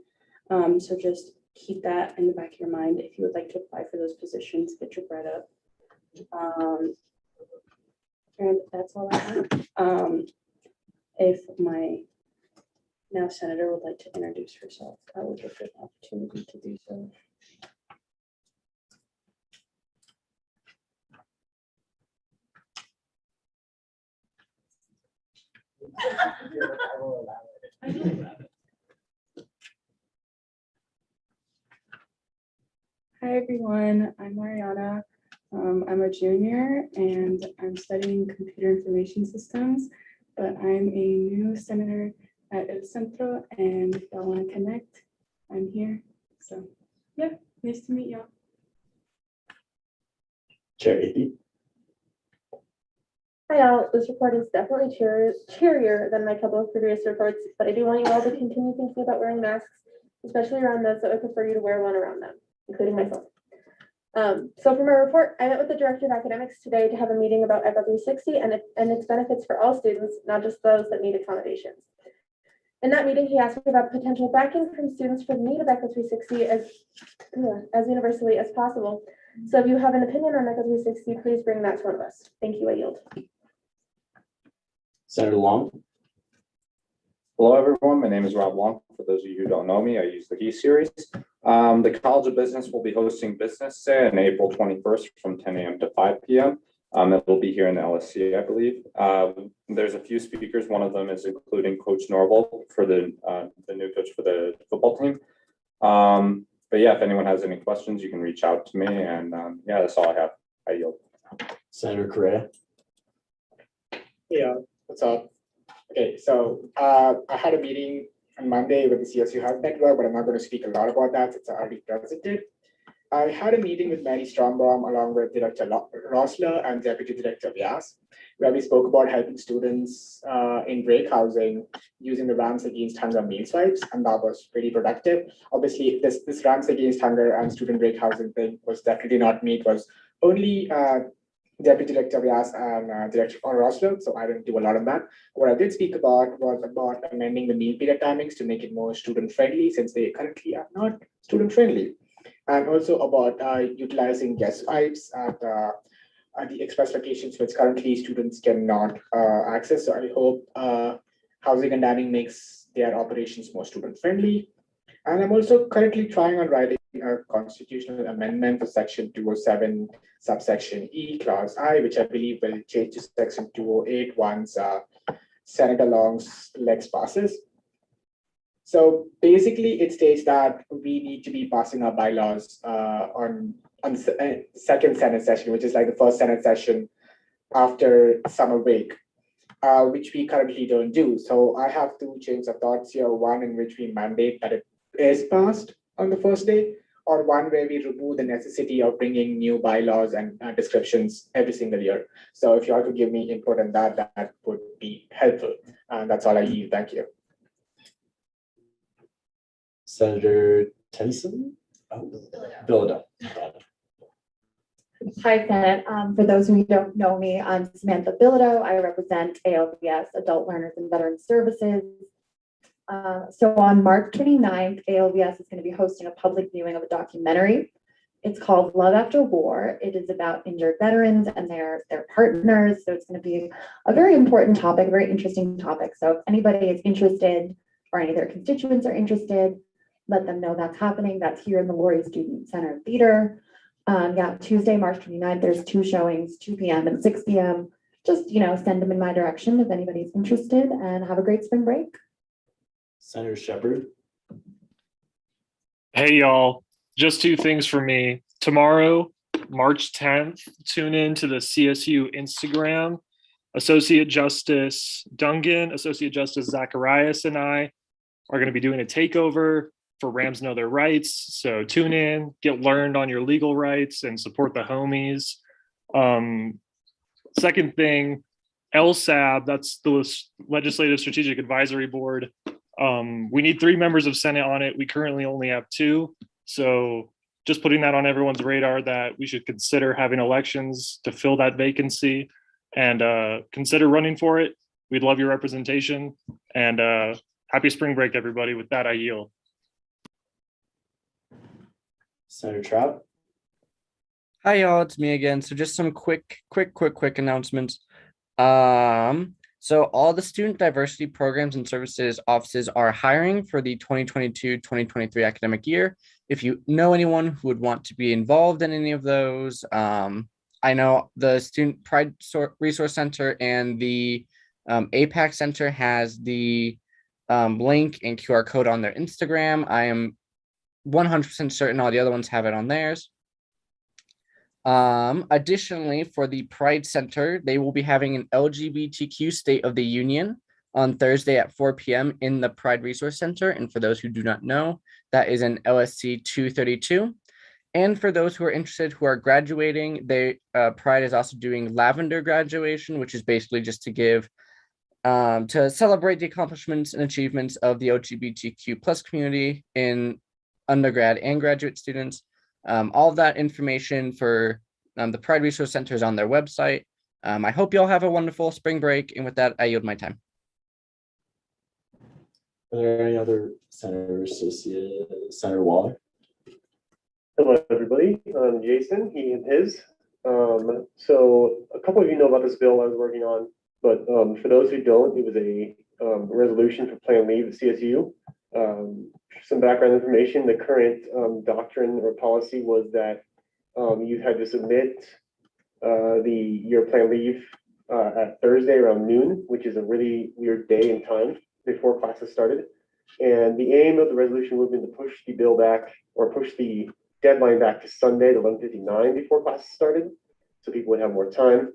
So just keep that in the back of your mind. If you would like to apply for those positions, get your bread up. And that's all I have. If my now senator would like to introduce herself, I will give her the opportunity to do so. Hi, everyone. I'm Mariana. I'm a junior and I'm studying computer information systems, but I'm a new senator at El Centro, and if y'all want to connect, I'm here. So yeah, nice to meet y'all. Chair Amy. Hi all, this report is definitely cheerier than my couple of previous reports, but I do want you all to continue thinking about wearing masks, especially around those that would prefer you to wear one around them, including myself. So for my report, I met with the Director of Academics today to have a meeting about ECHO 360 and its benefits for all students, not just those that need accommodations. In that meeting, he asked me about potential backing from students for the need of ECHO 360 as universally as possible. So if you have an opinion on ECHO 360, please bring that to one of us. Thank you, I yield. Senator Long. Hello, everyone. My name is Rob Long. For those of you who don't know me, I use the He series. The College of Business will be hosting Business Day on April 21st from 10 a.m. to 5 p.m. It will be here in the LSC, I believe. There's a few speakers. One of them is including Coach Norval for the new coach for the football team. But yeah, if anyone has any questions, you can reach out to me. And yeah, that's all I have. I yield. Senator Correa. Yeah, what's up? Okay, so I had a meeting on Monday with the CSU Health Network, but I'm not going to speak a lot about that since I already presented. I had a meeting with Mary Strombaum along with Director Rosler and Deputy Director Weiss, where we spoke about helping students in break housing using the Rams Against Hunger meal swipes, and that was pretty productive. Obviously, this Rams Against Hunger and student break housing thing was definitely not me. It was only Deputy Director Weiss and Director Rosler, so I didn't do a lot of that. What I did speak about was about amending the meal period timings to make it more student-friendly, since they currently are not student-friendly. And also about utilizing guest swipes at the express locations which currently students cannot access. So I hope Housing and Dining makes their operations more student-friendly. And I'm also currently trying on writing a constitutional amendment for Section 207, subsection E, Clause I, which I believe will change to Section 208 once Senator Long's lex passes. So basically, it states that we need to be passing our bylaws on second Senate session, which is like the first Senate session after summer break, which we currently don't do. So I have two chains of thoughts here. One in which we mandate that it is passed on the first day, or one where we remove the necessity of bringing new bylaws and descriptions every single year. So if you all could give me input on that, that would be helpful. And that's all I need. Thank you. Senator Tennyson. Oh, Bilodeau. Hi, Senate. For those who don't know me, I'm Samantha Bilodeau. I represent ALVS, Adult Learners and Veteran Services. So on March 29th, ALVS is going to be hosting a public viewing of a documentary. It's called Love After War. It is about injured veterans and their partners. So it's going to be a very important topic, a very interesting topic. So if anybody is interested or any of their constituents are interested, let them know that's happening. That's here in the Laurie Student Center Theater. Yeah, Tuesday, March 29th, there's two showings, 2 p.m. and 6 p.m. Just, send them in my direction if anybody's interested, and have a great spring break. Senator Shepherd. Hey, y'all. Just two things for me. Tomorrow, March 10th, tune in to the CSU Instagram. Associate Justice Dungan, Associate Justice Zacharias, and I are going to be doing a takeover for Rams Know Their Rights. So tune in, get learned on your legal rights, and support the homies. Second thing, LSAB, that's the Legislative Strategic Advisory Board. We need 3 members of Senate on it. We currently only have 2. So just putting that on everyone's radar that we should consider having elections to fill that vacancy and consider running for it. We'd love your representation, and happy spring break, everybody. With that, I yield. Senator Trout. Hi, y'all. It's me again. So just some quick announcements. So all the student diversity programs and services offices are hiring for the 2022-2023 academic year. If you know anyone who would want to be involved in any of those, I know the Student Pride Resource Center and the APAC Center has the link and QR code on their Instagram. I am 100% certain all the other ones have it on theirs. Additionally, for the Pride Center, they will be having an LGBTQ State of the Union on Thursday at 4 p.m. in the Pride Resource Center. And for those who do not know, that is in LSC 232. And for those who are interested who are graduating, Pride is also doing Lavender graduation, which is basically just to give to celebrate the accomplishments and achievements of the LGBTQ plus community in undergrad and graduate students. All of that information for the Pride Resource Center is on their website. I hope you all have a wonderful spring break. And with that, I yield my time. Are there any other Senator Associate, Senator Waller? Hello, everybody. I'm Jason, he and his. So a couple of you know about this bill I was working on, but for those who don't, it was a resolution for planned leave at CSU. Some background information, the current doctrine or policy was that you had to submit your planned leave at Thursday around noon, which is a really weird day and time before classes started. And the aim of the resolution would have been to push the bill back or push the deadline back to Sunday at 11:59 before classes started, so people would have more time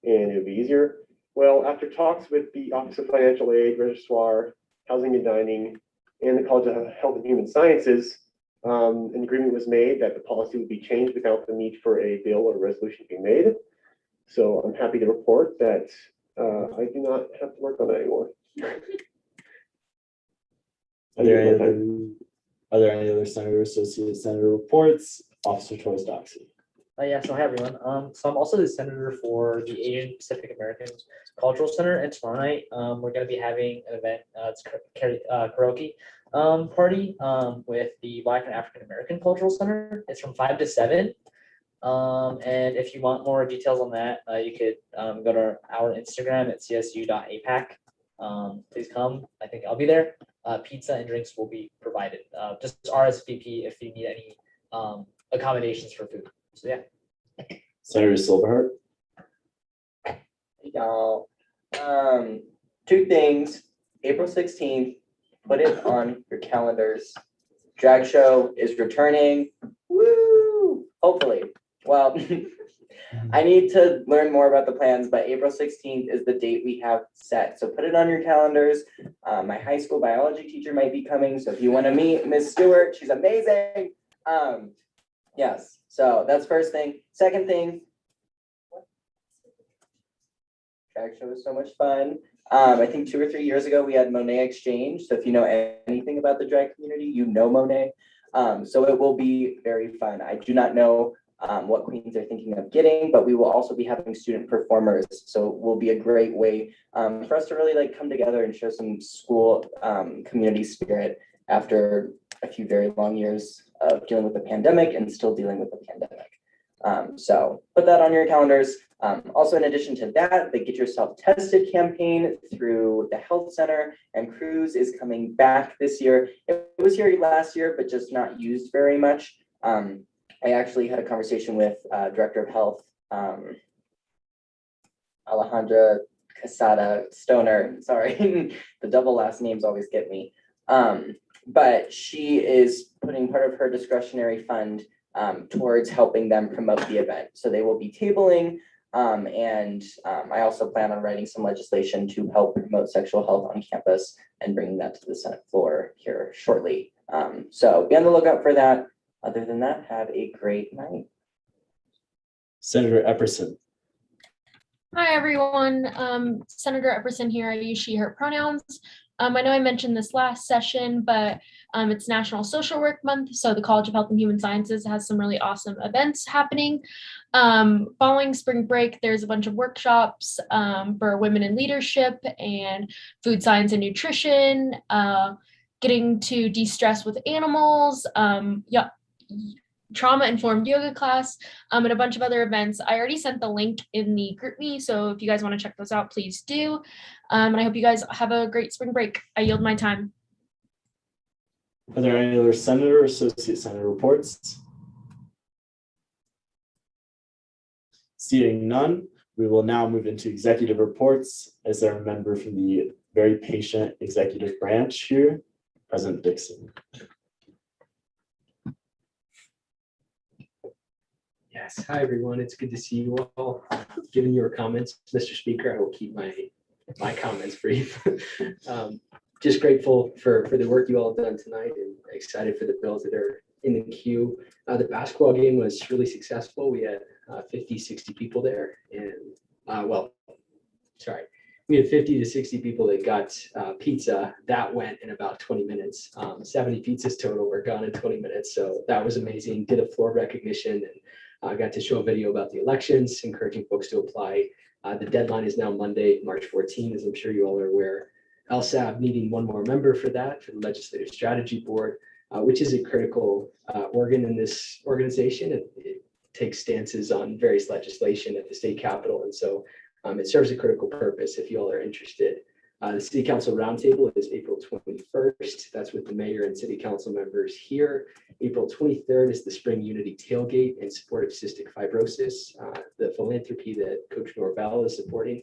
and it would be easier. Well, after talks with the Office of Financial Aid, Registrar, Housing and Dining, and the College of Health and Human Sciences, an agreement was made that the policy would be changed without the need for a bill or resolution being made. So I'm happy to report that I do not have to work on that anymore. Are there any other Senator Associate Senator reports? Officer Torres Doxey. Yeah, so hi everyone. So I'm also the senator for the Asian Pacific Americans Cultural Center, and tomorrow night we're going to be having an event. It's karaoke party with the Black and African American Cultural Center. It's from 5 to 7. And if you want more details on that, you could go to our Instagram at csu.apac. Please come. I think I'll be there. Pizza and drinks will be provided. Just RSVP if you need any accommodations for food. So yeah. Senator Silverheart. Y'all, 2 things. April 16th, put it on your calendars. Drag show is returning. Woo! Hopefully. Well, I need to learn more about the plans, but April 16th is the date we have set. So put it on your calendars. My high school biology teacher might be coming. So if you want to meet Miss Stewart, she's amazing. Yes, so that's first thing. Second thing, drag show was so much fun. I think 2 or 3 years ago, we had Monet Exchange. So if you know anything about the drag community, you know Monet. So it will be very fun. I do not know what queens are thinking of getting, but we will also be having student performers. So it will be a great way for us to really like come together and show some school community spirit after a few very long years of dealing with the pandemic and still dealing with the pandemic. So put that on your calendars. Also, in addition to that, the Get Yourself Tested campaign through the Health Center and Cruise is coming back this year. It was here last year, but just not used very much. I actually had a conversation with Director of Health, Alejandra Casada Stoner. Sorry, the double last names always get me. But she is putting part of her discretionary fund towards helping them promote the event. So they will be tabling, and I also plan on writing some legislation to help promote sexual health on campus and bringing that to the Senate floor here shortly. So be on the lookout for that. Other than that, have a great night. Senator Epperson. Hi, everyone. Senator Epperson here. I use she, her pronouns. I know I mentioned this last session, but it's National Social Work Month. So the College of Health and Human Sciences has some really awesome events happening. Following spring break, there's a bunch of workshops for women in leadership and food science and nutrition, getting to de-stress with animals, trauma-informed yoga class, and a bunch of other events. I already sent the link in the GroupMe, so if you guys want to check those out, please do. And I hope you guys have a great spring break. I yield my time. Are there any other Senator or Associate Senator reports? Seeing none, We will now move into executive reports. Is there a member from the very patient executive branch here? President Dixon. Yes, hi everyone. It's good to see you all. Given your comments, Mr. Speaker, I will keep my comments brief. Just grateful for the work you all have done tonight and excited for the bills that are in the queue. The basketball game was really successful. We had 50, 60 people there, and we had 50 to 60 people that got pizza. That went in about 20 minutes. 70 pizzas total were gone in 20 minutes. So that was amazing. Did a floor recognition, and I got to show a video about the elections, encouraging folks to apply. The deadline is now Monday, March 14, as I'm sure you all are aware. LSAB needing one more member for that, for the Legislative Strategy Board, which is a critical organ in this organization. It takes stances on various legislation at the state capitol. And so it serves a critical purpose if you all are interested. The City Council Roundtable is April 21st. That's with the mayor and city council members here. April 23rd is the Spring Unity Tailgate in support of cystic fibrosis, the philanthropy that Coach Norvell is supporting.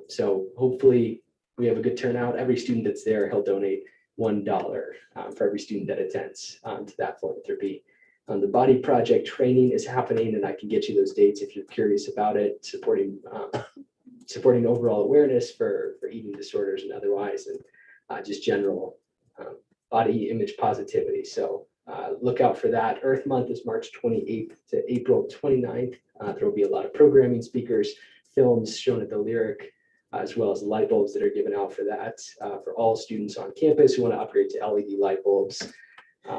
So hopefully we have a good turnout. Every student that's there, he'll donate $1 for every student that attends to that philanthropy. The Body Project training is happening, and I can get you those dates if you're curious about it, supporting overall awareness for eating disorders and otherwise, and just general body image positivity. So look out for that. Earth Month is March 28th to April 29th. There will be a lot of programming, speakers, films shown at the Lyric, as well as light bulbs that are given out for that, for all students on campus who want to upgrade to LED light bulbs.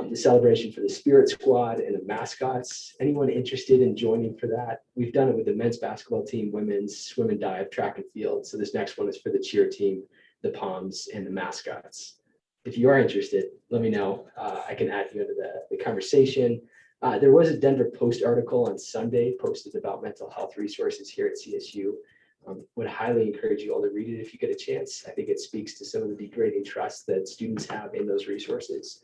The celebration for the Spirit Squad and the mascots. Anyone interested in joining for that? We've done it with the men's basketball team, women's swim and dive, track and field. So this next one is for the cheer team, the Poms, and the mascots. If you are interested, let me know. I can add you into the conversation. There was a Denver Post article on Sunday posted about mental health resources here at CSU. Would highly encourage you all to read it if you get a chance. I think it speaks to some of the degrading trust that students have in those resources.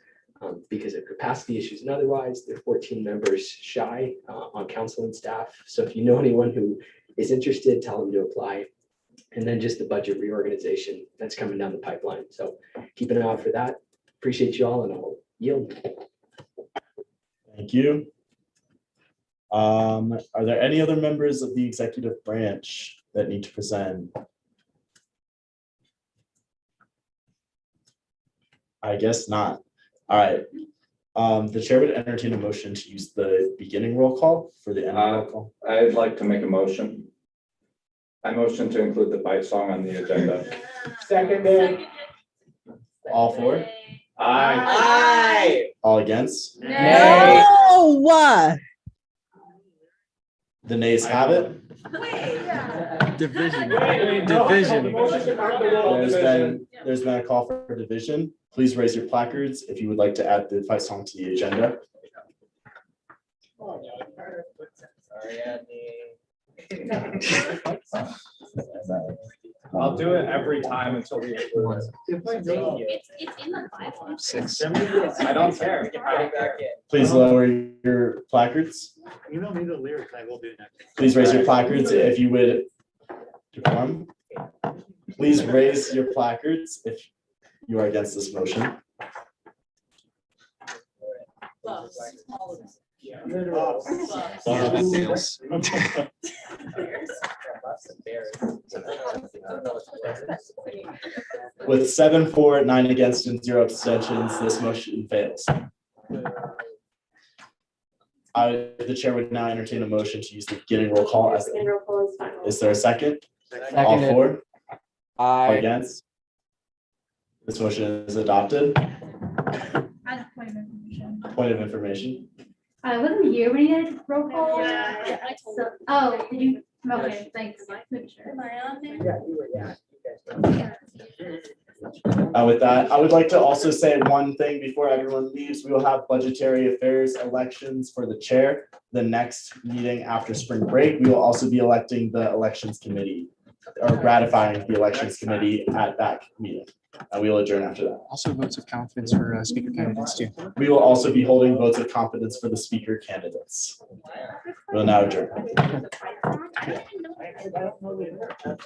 Because of capacity issues and otherwise, they're 14 members shy on counseling staff. So if you know anyone who is interested, tell them to apply. And then just the budget reorganization that's coming down the pipeline. So keep an eye out for that. Appreciate you all, and I'll yield. Thank you. Are there any other members of the executive branch that need to present? I guess not. All right. The chair would entertain a motion to use the beginning roll call for the end roll call. I'd like to make a motion. I motion to include the fight song on the agenda. Second. All for? Aye. All against? No. The nays have it. Division. There's been a call for division. Please raise your placards if you would like to add the fight song to the agenda. I'll do it every time until we. It's in the bylaws. 6. I don't care. Please lower your placards. You don't need the lyrics, I will do it next. Please raise your placards if you would. Please raise your placards if you are against this motion. With 7 for, 9 against, and 0 abstentions, this motion fails. The chair would now entertain a motion to use the beginning roll call. Is there a second? All for? All against? This motion is adopted. Point of information. I wasn't here when you did roll call. Yeah, I told her. Oh, did you? Okay, thanks. Make sure. Am I on there? Yeah, you were, yeah. With that, I would like to also say one thing before everyone leaves. We will have budgetary affairs elections for the chair. The next meeting after spring break, we will also be electing the elections committee or ratifying the elections committee at that meeting. And we will adjourn after that. Also votes of confidence for speaker candidates too. We will also be holding votes of confidence for the speaker candidates. We'll now adjourn. I don't know the.